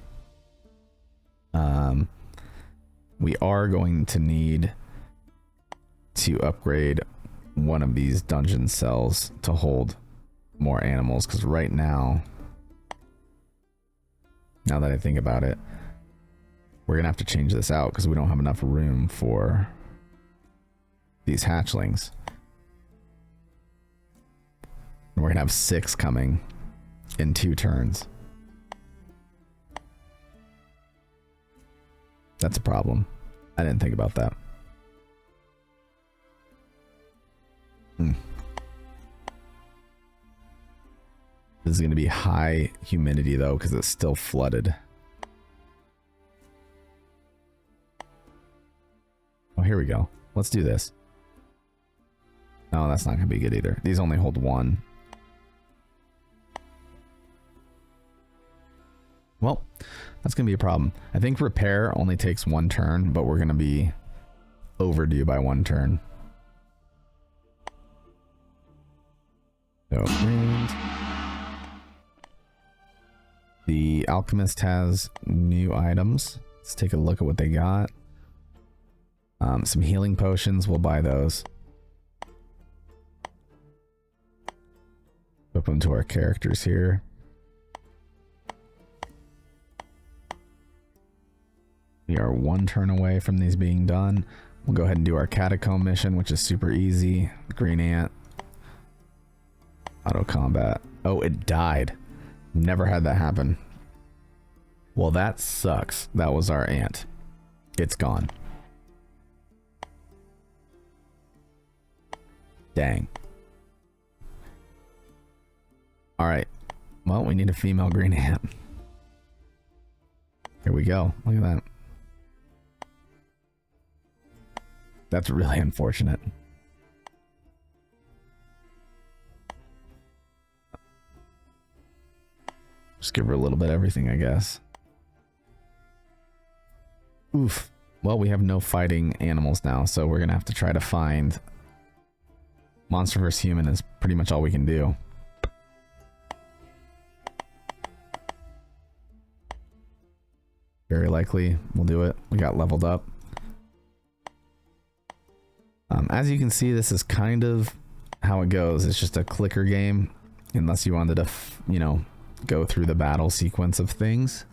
We are going to need to upgrade one of these dungeon cells to hold more animals, because right now that I think about it, we're gonna have to change this out because we don't have enough room for these hatchlings. And we're gonna have 6 coming in 2 turns. That's a problem. I didn't think about that. This is going to be high humidity though, because it's still flooded. Oh, here we go. Let's do this. No, that's not going to be good either. These only hold 1. Well, that's going to be a problem. I think repair only takes 1 turn, but we're going to be overdue by 1 turn. So, the alchemist has new items. Let's take a look at what they got. Some healing potions, we'll buy those. Flip them to our characters here. We are 1 turn away from these being done. We'll go ahead and do our catacomb mission, which is super easy. Green ant. Auto combat. Oh, it died. Never had that happen. Well, that sucks. That was our ant. It's gone. Dang. Alright. Well, we need a female green ant. Here we go. Look at that. That's really unfortunate. Just give her a little bit of everything, I guess. Oof. Well, we have no fighting animals now, so we're gonna have to try to find... Monster vs. human is pretty much all we can do. Very likely we'll do it. We got leveled up. As you can see, this is kind of how it goes. It's just a clicker game, unless you wanted to, you know, go through the battle sequence of things.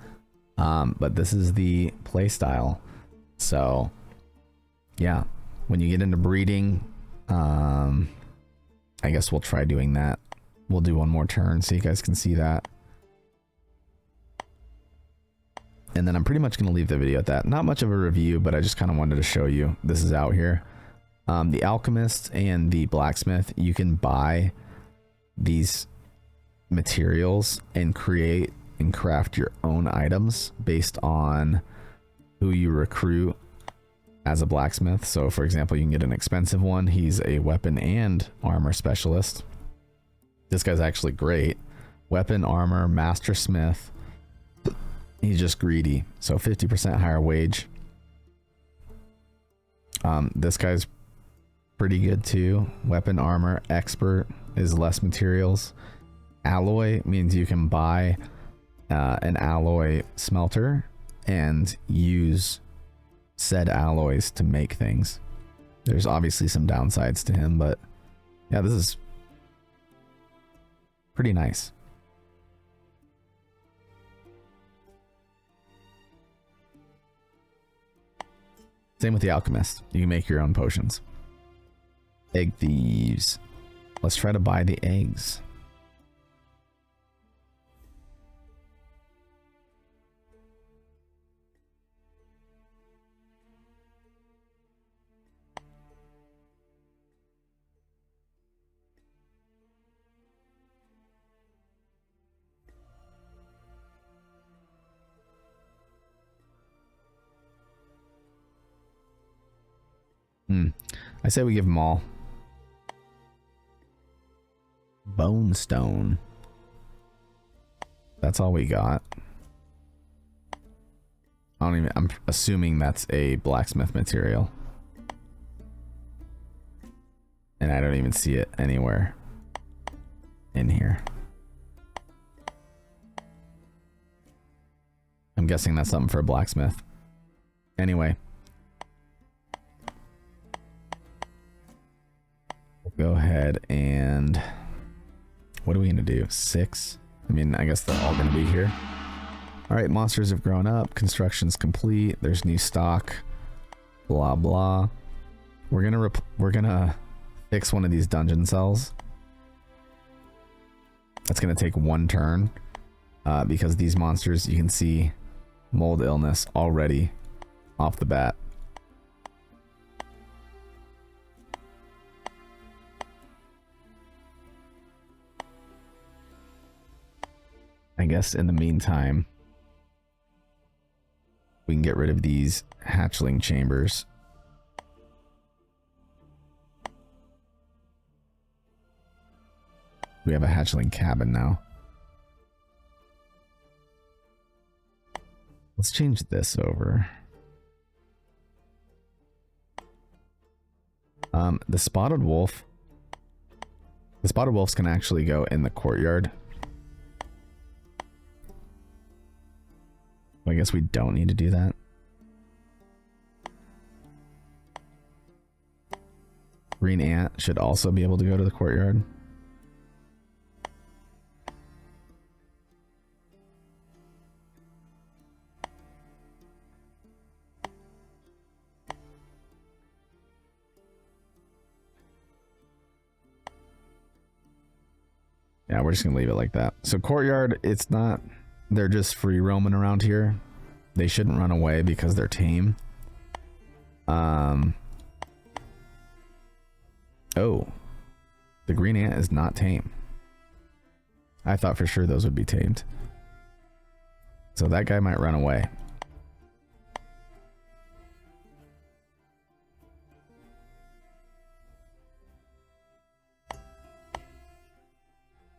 But this is the play style. So, yeah, when you get into breeding, I guess we'll try doing that. We'll do one more turn so you guys can see that. And then I'm pretty much going to leave the video at that. Not much of a review, but I just kind of wanted to show you this is out here. The alchemist and the blacksmith, you can buy these materials and create and craft your own items based on who you recruit as a blacksmith. So for example, you can get an expensive one. He's a weapon and armor specialist. This guy's actually great. Weapon, armor, master smith. He's just greedy. So 50% higher wage. This guy's pretty good too. Weapon, armor, expert is less materials. Alloy means you can buy an alloy smelter and use said alloys to make things. There's obviously some downsides to him, but yeah, this is pretty nice. Same with the alchemist. You can make your own potions. Egg thieves. Let's try to buy the eggs. I say we give them all. Bone stone. That's all we got. I'm assuming that's a blacksmith material. And I don't even see it anywhere in here. I'm guessing that's something for a blacksmith. Anyway. Go ahead and what are we gonna do? 6? I mean, I guess they're all gonna be here. All right, monsters have grown up. Construction's complete. There's new stock. Blah blah. We're gonna fix one of these dungeon cells. That's gonna take one turn because these monsters, you can see mold illness already off the bat. I guess in the meantime, we can get rid of these hatchling chambers. We have a hatchling cabin now. Let's change this over. The spotted wolf. The spotted wolves can actually go in the courtyard. I guess we don't need to do that. Green ant should also be able to go to the courtyard. Yeah, we're just gonna leave it like that. So courtyard, it's not, they're just free roaming around here. They shouldn't run away because they're tame. Oh, the green ant is not tame. I thought for sure those would be tamed. So that guy might run away.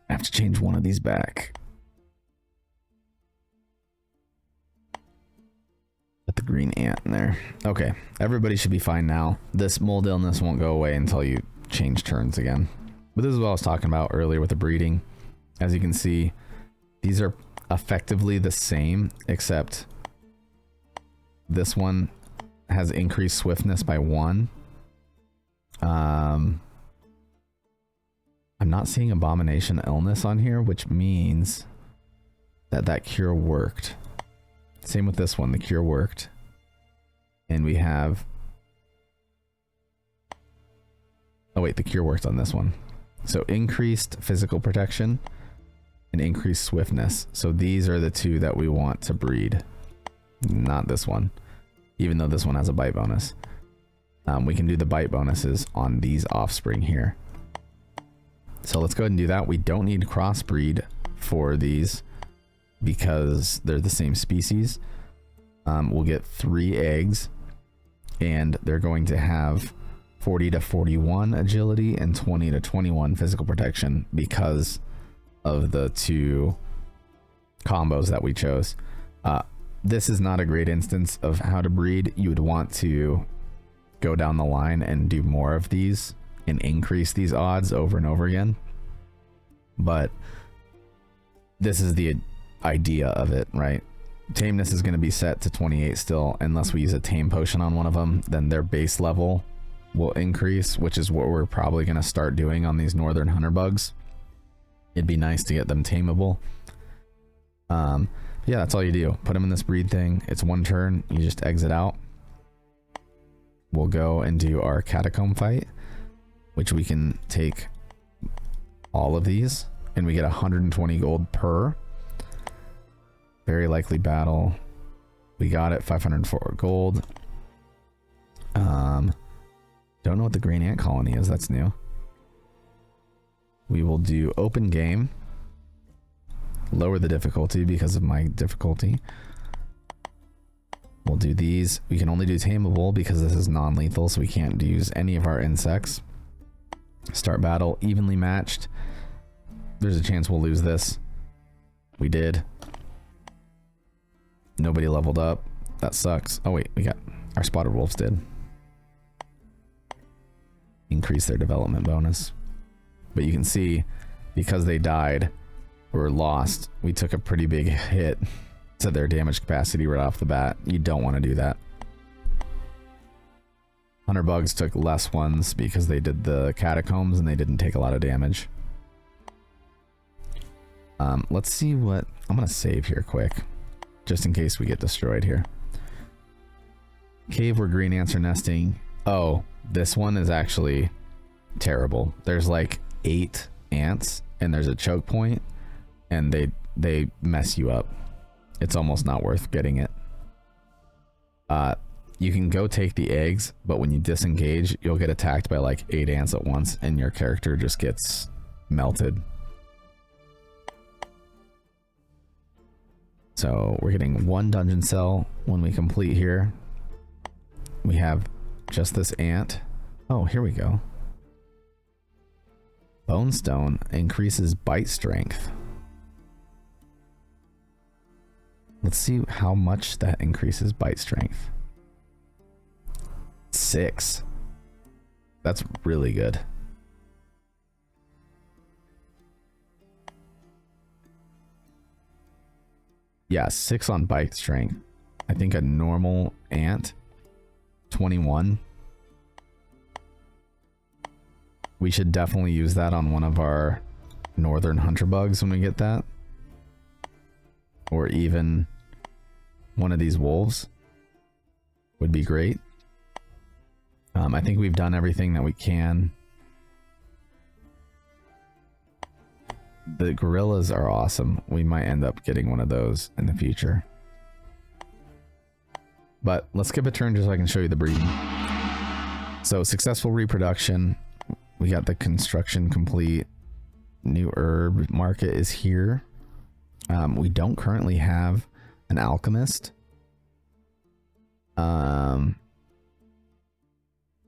I have to change one of these back. But the green ant in there. Okay, everybody should be fine now. This mold illness won't go away until you change turns again. But this is what I was talking about earlier with the breeding. As you can see, these are effectively the same, except this one has increased swiftness by 1. I'm not seeing abomination illness on here, which means that cure worked. Same with this one, the cure worked. And we have... Oh wait, the cure worked on this one. So increased physical protection and increased swiftness. So these are the two that we want to breed. Not this one. Even though this one has a bite bonus. We can do the bite bonuses on these offspring here. So let's go ahead and do that. We don't need crossbreed for these because they're the same species. We'll get 3 eggs and they're going to have 40 to 41 agility and 20 to 21 physical protection because of the 2 combos that we chose. This is not a great instance of how to breed. You would want to go down the line and do more of these and increase these odds over and over again. But this is the idea of it, right? Tameness is going to be set to 28 still, unless we use a tame potion on one of them. Then their base level will increase, which is what we're probably going to start doing on these northern hunter bugs. It'd be nice to get them tameable. Yeah, that's all you do. Put them in this breed thing. It's 1 turn. You just exit out. We'll go and do our catacomb fight, which we can take all of these and we get 120 gold per. Very likely battle. We got it, 504 gold. Don't know what the green ant colony is. That's new. We will do open game. Lower the difficulty because of my difficulty. We'll do these. We can only do tameable because this is non-lethal, so we can't use any of our insects. Start battle, evenly matched. There's a chance we'll lose this. We did. Nobody leveled up. That sucks. Oh wait, we got our spotted wolves did. Increase their development bonus. But you can see, because they died or lost, we took a pretty big hit to their damage capacity right off the bat. You don't want to do that. Hunter bugs took less ones because they did the catacombs and they didn't take a lot of damage. Let's see what... I'm going to save here quick, just in case we get destroyed here. Cave where green ants are nesting. Oh, this one is actually terrible. There's like 8 ants and there's a choke point and they mess you up. It's almost not worth getting it. You can go take the eggs, but when you disengage, you'll get attacked by like 8 ants at once and your character just gets melted. So we're getting 1 dungeon cell when we complete here. We have just this ant. Oh, here we go. Bone stone increases bite strength. Let's see how much that increases bite strength. 6. That's really good. Yeah, 6 on bite strength. I think a normal ant, 21. We should definitely use that on one of our northern hunter bugs when we get that. Or even one of these wolves would be great. I think we've done everything that we can. The gorillas are awesome. We might end up getting one of those in the future. But let's skip a turn just so I can show you the breeding. So successful reproduction. We got the construction complete. New herb market is here. We don't currently have an alchemist.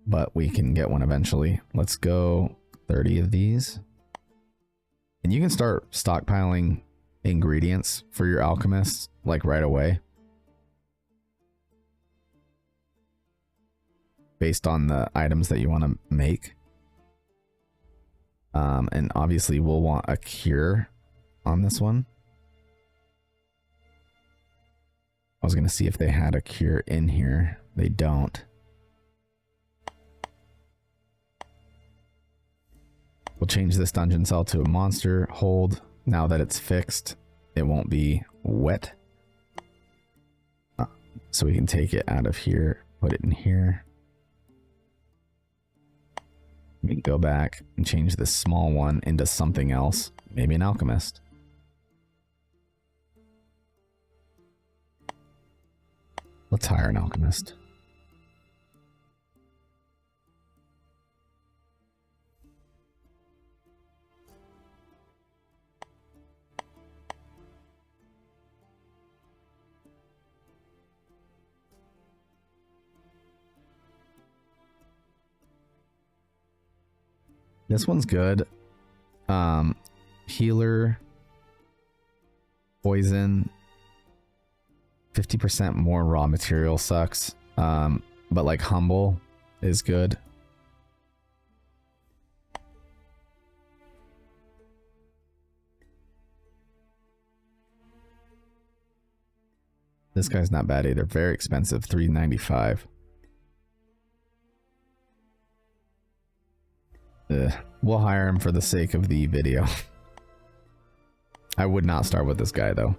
But we can get one eventually. Let's go 30 of these. And you can start stockpiling ingredients for your alchemists like right away. based on the items that you want to make. And obviously we'll want a cure on this one. I was going to see if they had a cure in here. They don't. We'll change this dungeon cell to a monster hold. Now that it's fixed, it won't be wet. So we can take it out of here, put it in here. We can go back and change this small one into something else. Maybe an alchemist. Let's hire an alchemist. This one's good. Healer, poison, 50% more raw material sucks. But like humble is good. This guy's not bad either. Very expensive, $395. We'll hire him for the sake of the video. I would not start with this guy though.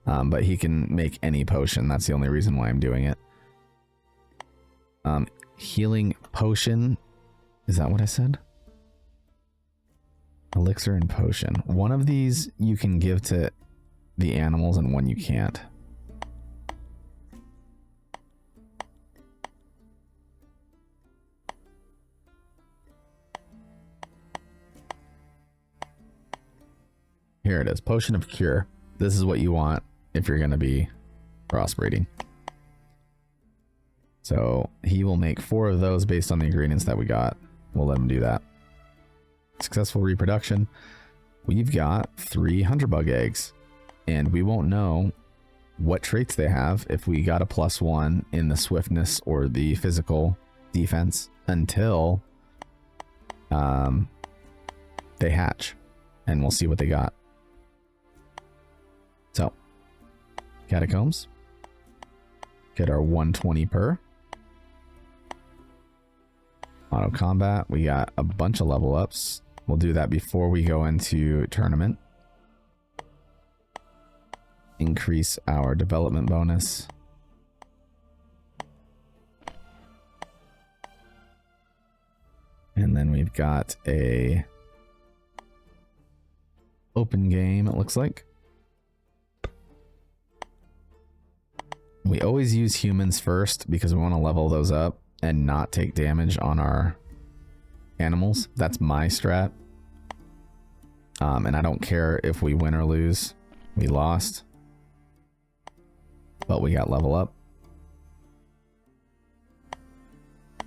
But he can make any potion. That's the only reason why I'm doing it. Healing potion. Is that what I said? Elixir and potion. One of these you can give to the animals and one you can't. Here it is. Potion of Cure. This is what you want if you're going to be crossbreeding. So he will make 4 of those based on the ingredients that we got. We'll let him do that. Successful reproduction. We've got 3 hunter bug eggs. And we won't know what traits they have if we got a +1 in the swiftness or the physical defense until they hatch. And we'll see what they got. So, catacombs. Get our 120 per. Auto combat. We got a bunch of level ups. We'll do that before we go into tournament. Increase our development bonus. And then we've got a open game, it looks like. We always use humans first because we want to level those up and not take damage on our animals. That's my strat. And I don't care if we win or lose. We lost. But we got level up.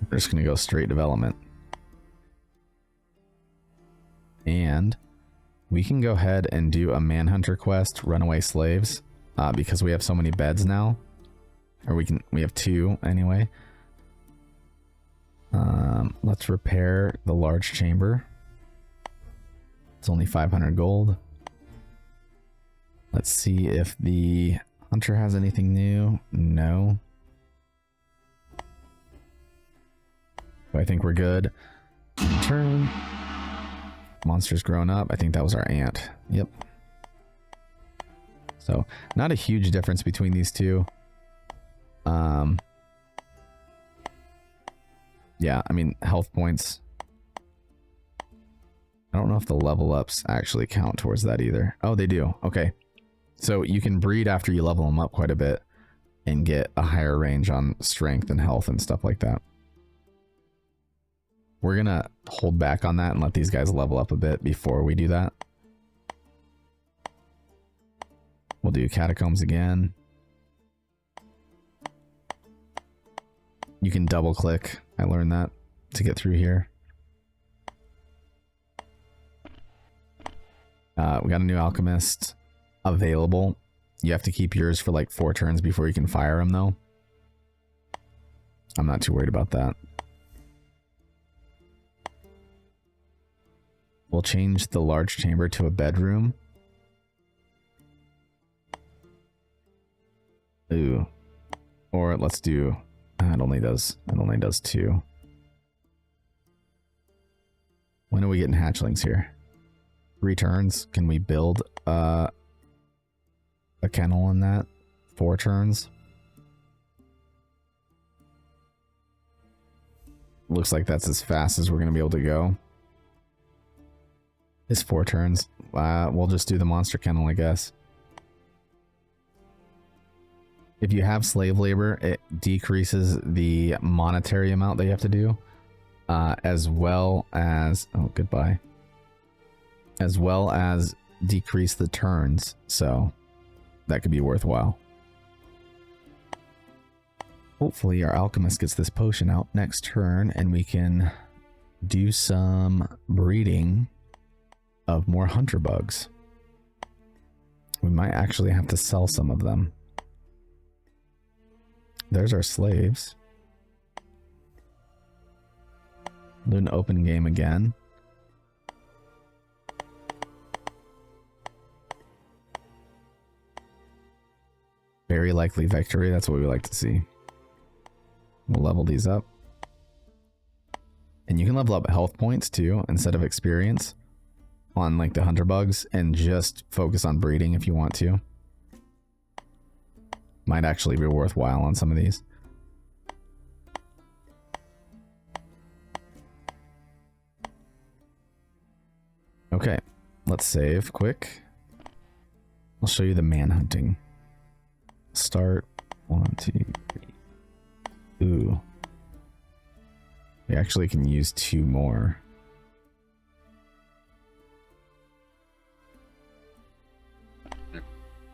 We're just going to go straight development. And we can go ahead and do a manhunter quest, runaway slaves, because we have so many beds now. Or we have 2 anyway. Let's repair the large chamber. It's only 500 gold. Let's see if the hunter has anything new. No. So I think we're good. Turn. Monster's grown up. I think that was our ant. Yep. So not a huge difference between these two. Yeah, I mean, health points. I don't know if the level ups actually count towards that either. Oh, they do. Okay. So you can breed after you level them up quite a bit and get a higher range on strength and health and stuff like that. We're going to hold back on that and let these guys level up a bit before we do that. We'll do catacombs again. You can double click. I learned that to get through here. We got a new alchemist available. You have to keep yours for like 4 turns before you can fire him though. I'm not too worried about that. We'll change the large chamber to a bedroom. Ooh. Or let's do... it only does 2. When are we getting hatchlings here? 3 turns. Can we build a kennel in that? 4 turns. Looks like that's as fast as we're going to be able to go. It's 4 turns. We'll just do the monster kennel, I guess. If you have slave labor, it decreases the monetary amount that you have to do, as well as... oh, goodbye. As well as decrease the turns, so that could be worthwhile. Hopefully our alchemist gets this potion out next turn and we can do some breeding of more hunter bugs. We might actually have to sell some of them. There's our slaves. Do an open game again. Very likely victory. That's what we like to see. We'll level these up. And you can level up health points too, instead of experience, on like the hunter bugs, and just focus on breeding if you want to. Might actually be worthwhile on some of these. Okay, let's save quick. I'll show you the manhunting. Start 1, 2, 3. Ooh. We actually can use 2 more.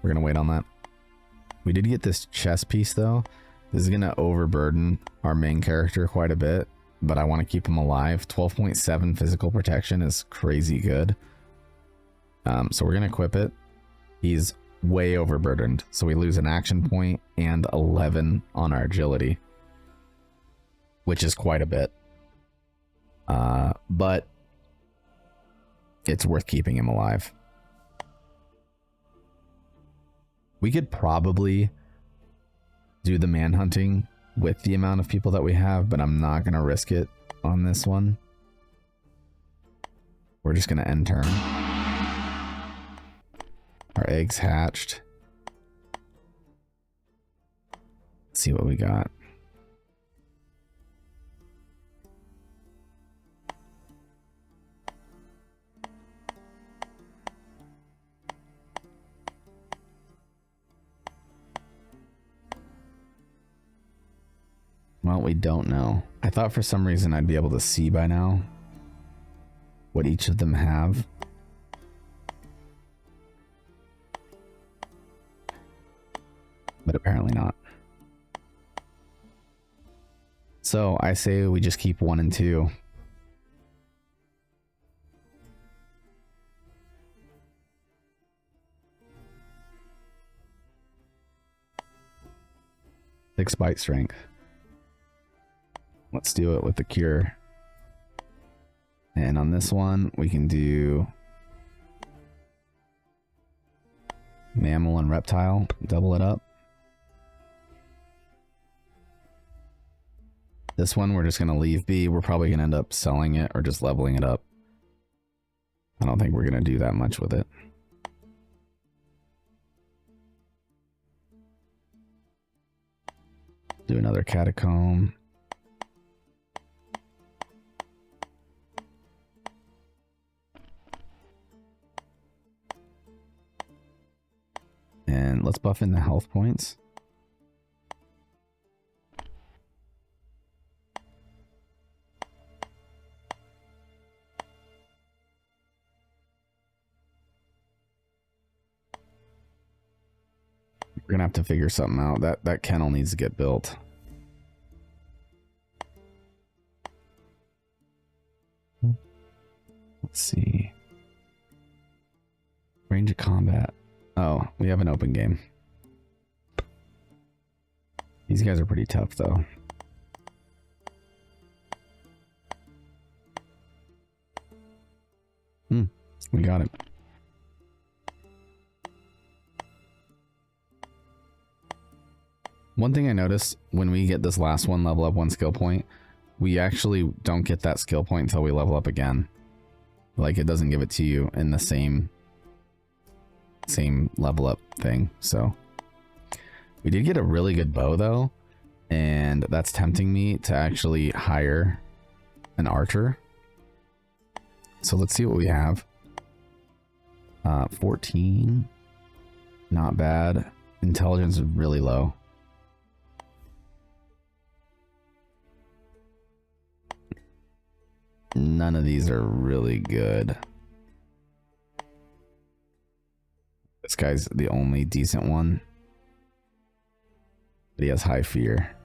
We're gonna wait on that. We did get this chess piece though. This is gonna overburden our main character quite a bit, but I want to keep him alive. 12.7 physical protection is crazy good. So we're gonna equip it. He's way overburdened, so we lose an action point and 11 on our agility, which is quite a bit. But it's worth keeping him alive. We could probably do the manhunting with the amount of people that we have, but I'm not going to risk it on this one. We're just going to end turn. Our eggs hatched. Let's see what we got. Well, we don't know. I thought for some reason I'd be able to see by now what each of them have. But apparently not. So I say we just keep 1 and 2. Six bite strength. Let's do it with the cure. And on this one, we can do mammal and reptile, double it up. This one, we're just going to leave be. We're probably going to end up selling it or just leveling it up. I don't think we're going to do that much with it. Do another catacomb. And let's buff in the health points. We're gonna have to figure something out. That kennel needs to get built. Let's see. Range of combat. Oh, we have an open game. These guys are pretty tough though. We got it. One thing I noticed when we get this last one, level up 1 skill point, we actually don't get that skill point until we level up again. Like, it doesn't give it to you in the same level up thing. So we did get a really good bow though, and that's tempting me to actually hire an archer. So let's see what we have. 14, not bad. Intelligence is really low. None of these are really good. This guy's the only decent one, but he has high fear.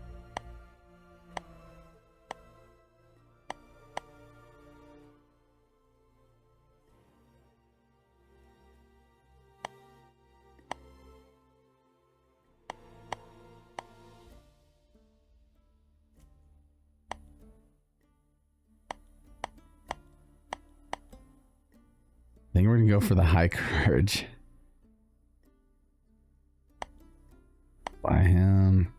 I think we're gonna go for the high courage. Buy him.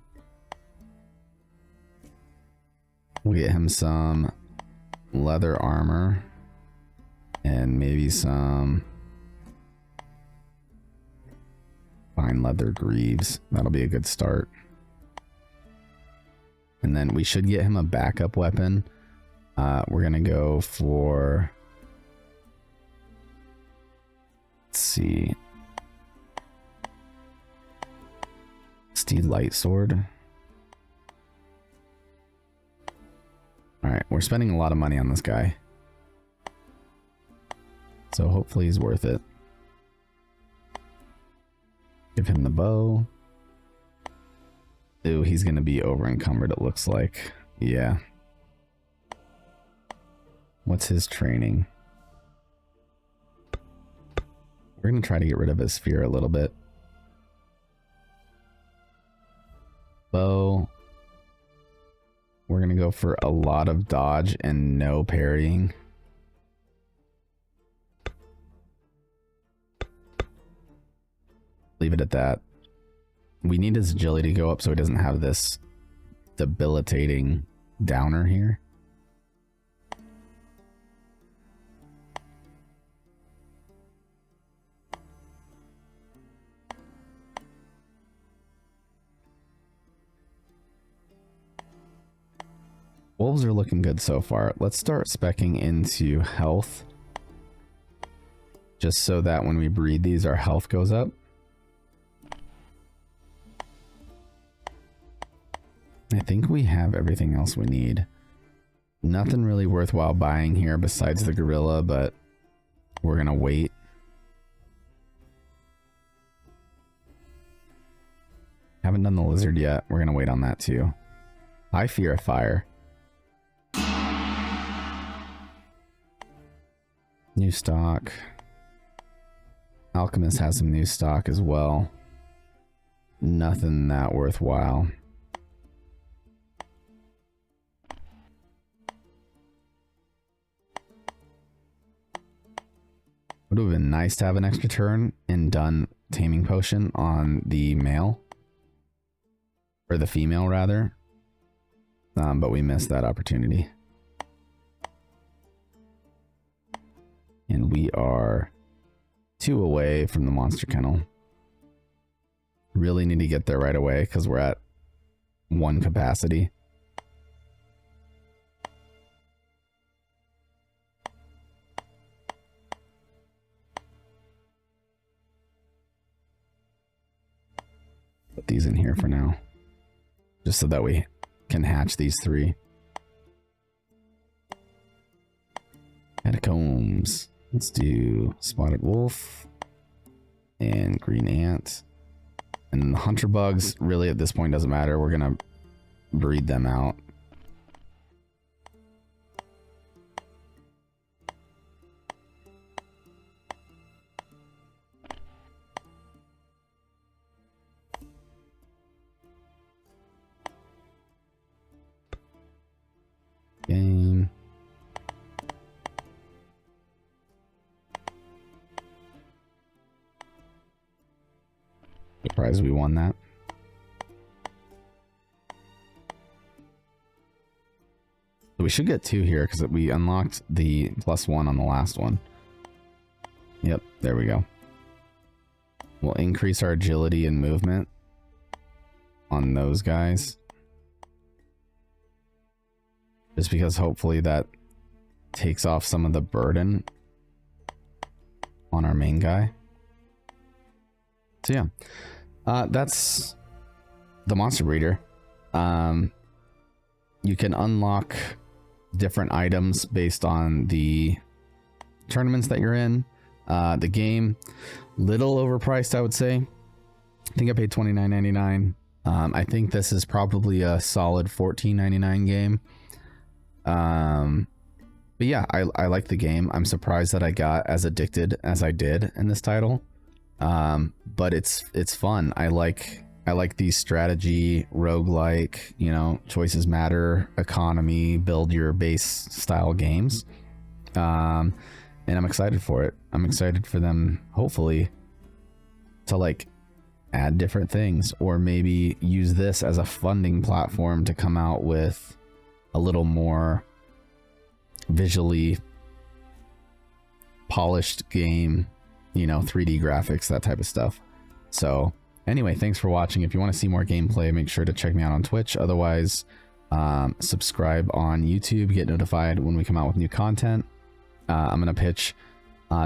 We'll get him some leather armor and maybe some fine leather greaves. That'll be a good start. And then we should get him a backup weapon. We're gonna go for, let's see, Steed Light Sword. Alright, we're spending a lot of money on this guy, so hopefully he's worth it. Give him the bow. Ooh, he's gonna be over encumbered, it looks like. Yeah. What's his training? We're gonna try to get rid of his fear a little bit. Bow. We're gonna go for a lot of dodge and no parrying. Leave it at that. We need his agility to go up so he doesn't have this debilitating downer here. Wolves are looking good so far. Let's start speccing into health, just so that when we breed these, our health goes up. I think we have everything else we need. Nothing really worthwhile buying here besides the gorilla, but we're gonna wait. Haven't done the lizard yet. We're gonna wait on that too. I fear of fire. New stock. Alchemist has some new stock as well. Nothing that worthwhile. Would have been nice to have an extra turn and done taming potion on the male. Or the female rather. But we missed that opportunity. And we are 2 away from the monster kennel. Really need to get there right away because we're at 1 capacity. Put these in here for now, just so that we can hatch these 3. Catacombs. Let's do spotted wolf and green ant. And the hunter bugs really at this point doesn't matter. We're gonna breed them out. Game. Surprised we won that. So we should get 2 here because we unlocked the +1 on the last one. Yep, there we go. We'll increase our agility and movement on those guys. Just because hopefully that takes off some of the burden on our main guy. So yeah, that's the monster breeder. You can unlock different items based on the tournaments that you're in. The game, little overpriced, I would say. I think I paid $29.99. I think this is probably a solid $14.99 game. But yeah, I like the game. I'm surprised that I got as addicted as I did in this title. But it's fun. I like these strategy, roguelike, you know, choices matter, economy, build your base style games. And I'm excited for it. I'm excited for them, hopefully, to like add different things, or maybe use this as a funding platform to come out with a little more visually polished game, you know, 3D graphics, that type of stuff. So anyway, thanks for watching. If you want to see more gameplay, make sure to check me out on Twitch. Otherwise, subscribe on YouTube, get notified when we come out with new content. I'm going to pitch,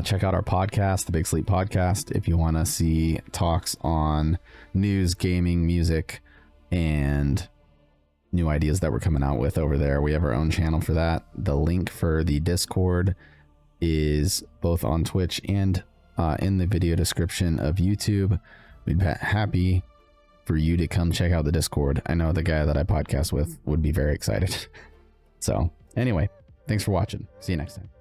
check out our podcast, the Big Sleep Podcast, if you want to see talks on news, gaming, music, and new ideas that we're coming out with over there. We have our own channel for that. The link for the Discord is both on Twitch and in the video description of YouTube. We'd be happy for you to come check out the Discord. I know the guy that I podcast with would be very excited. So anyway, thanks for watching. See you next time.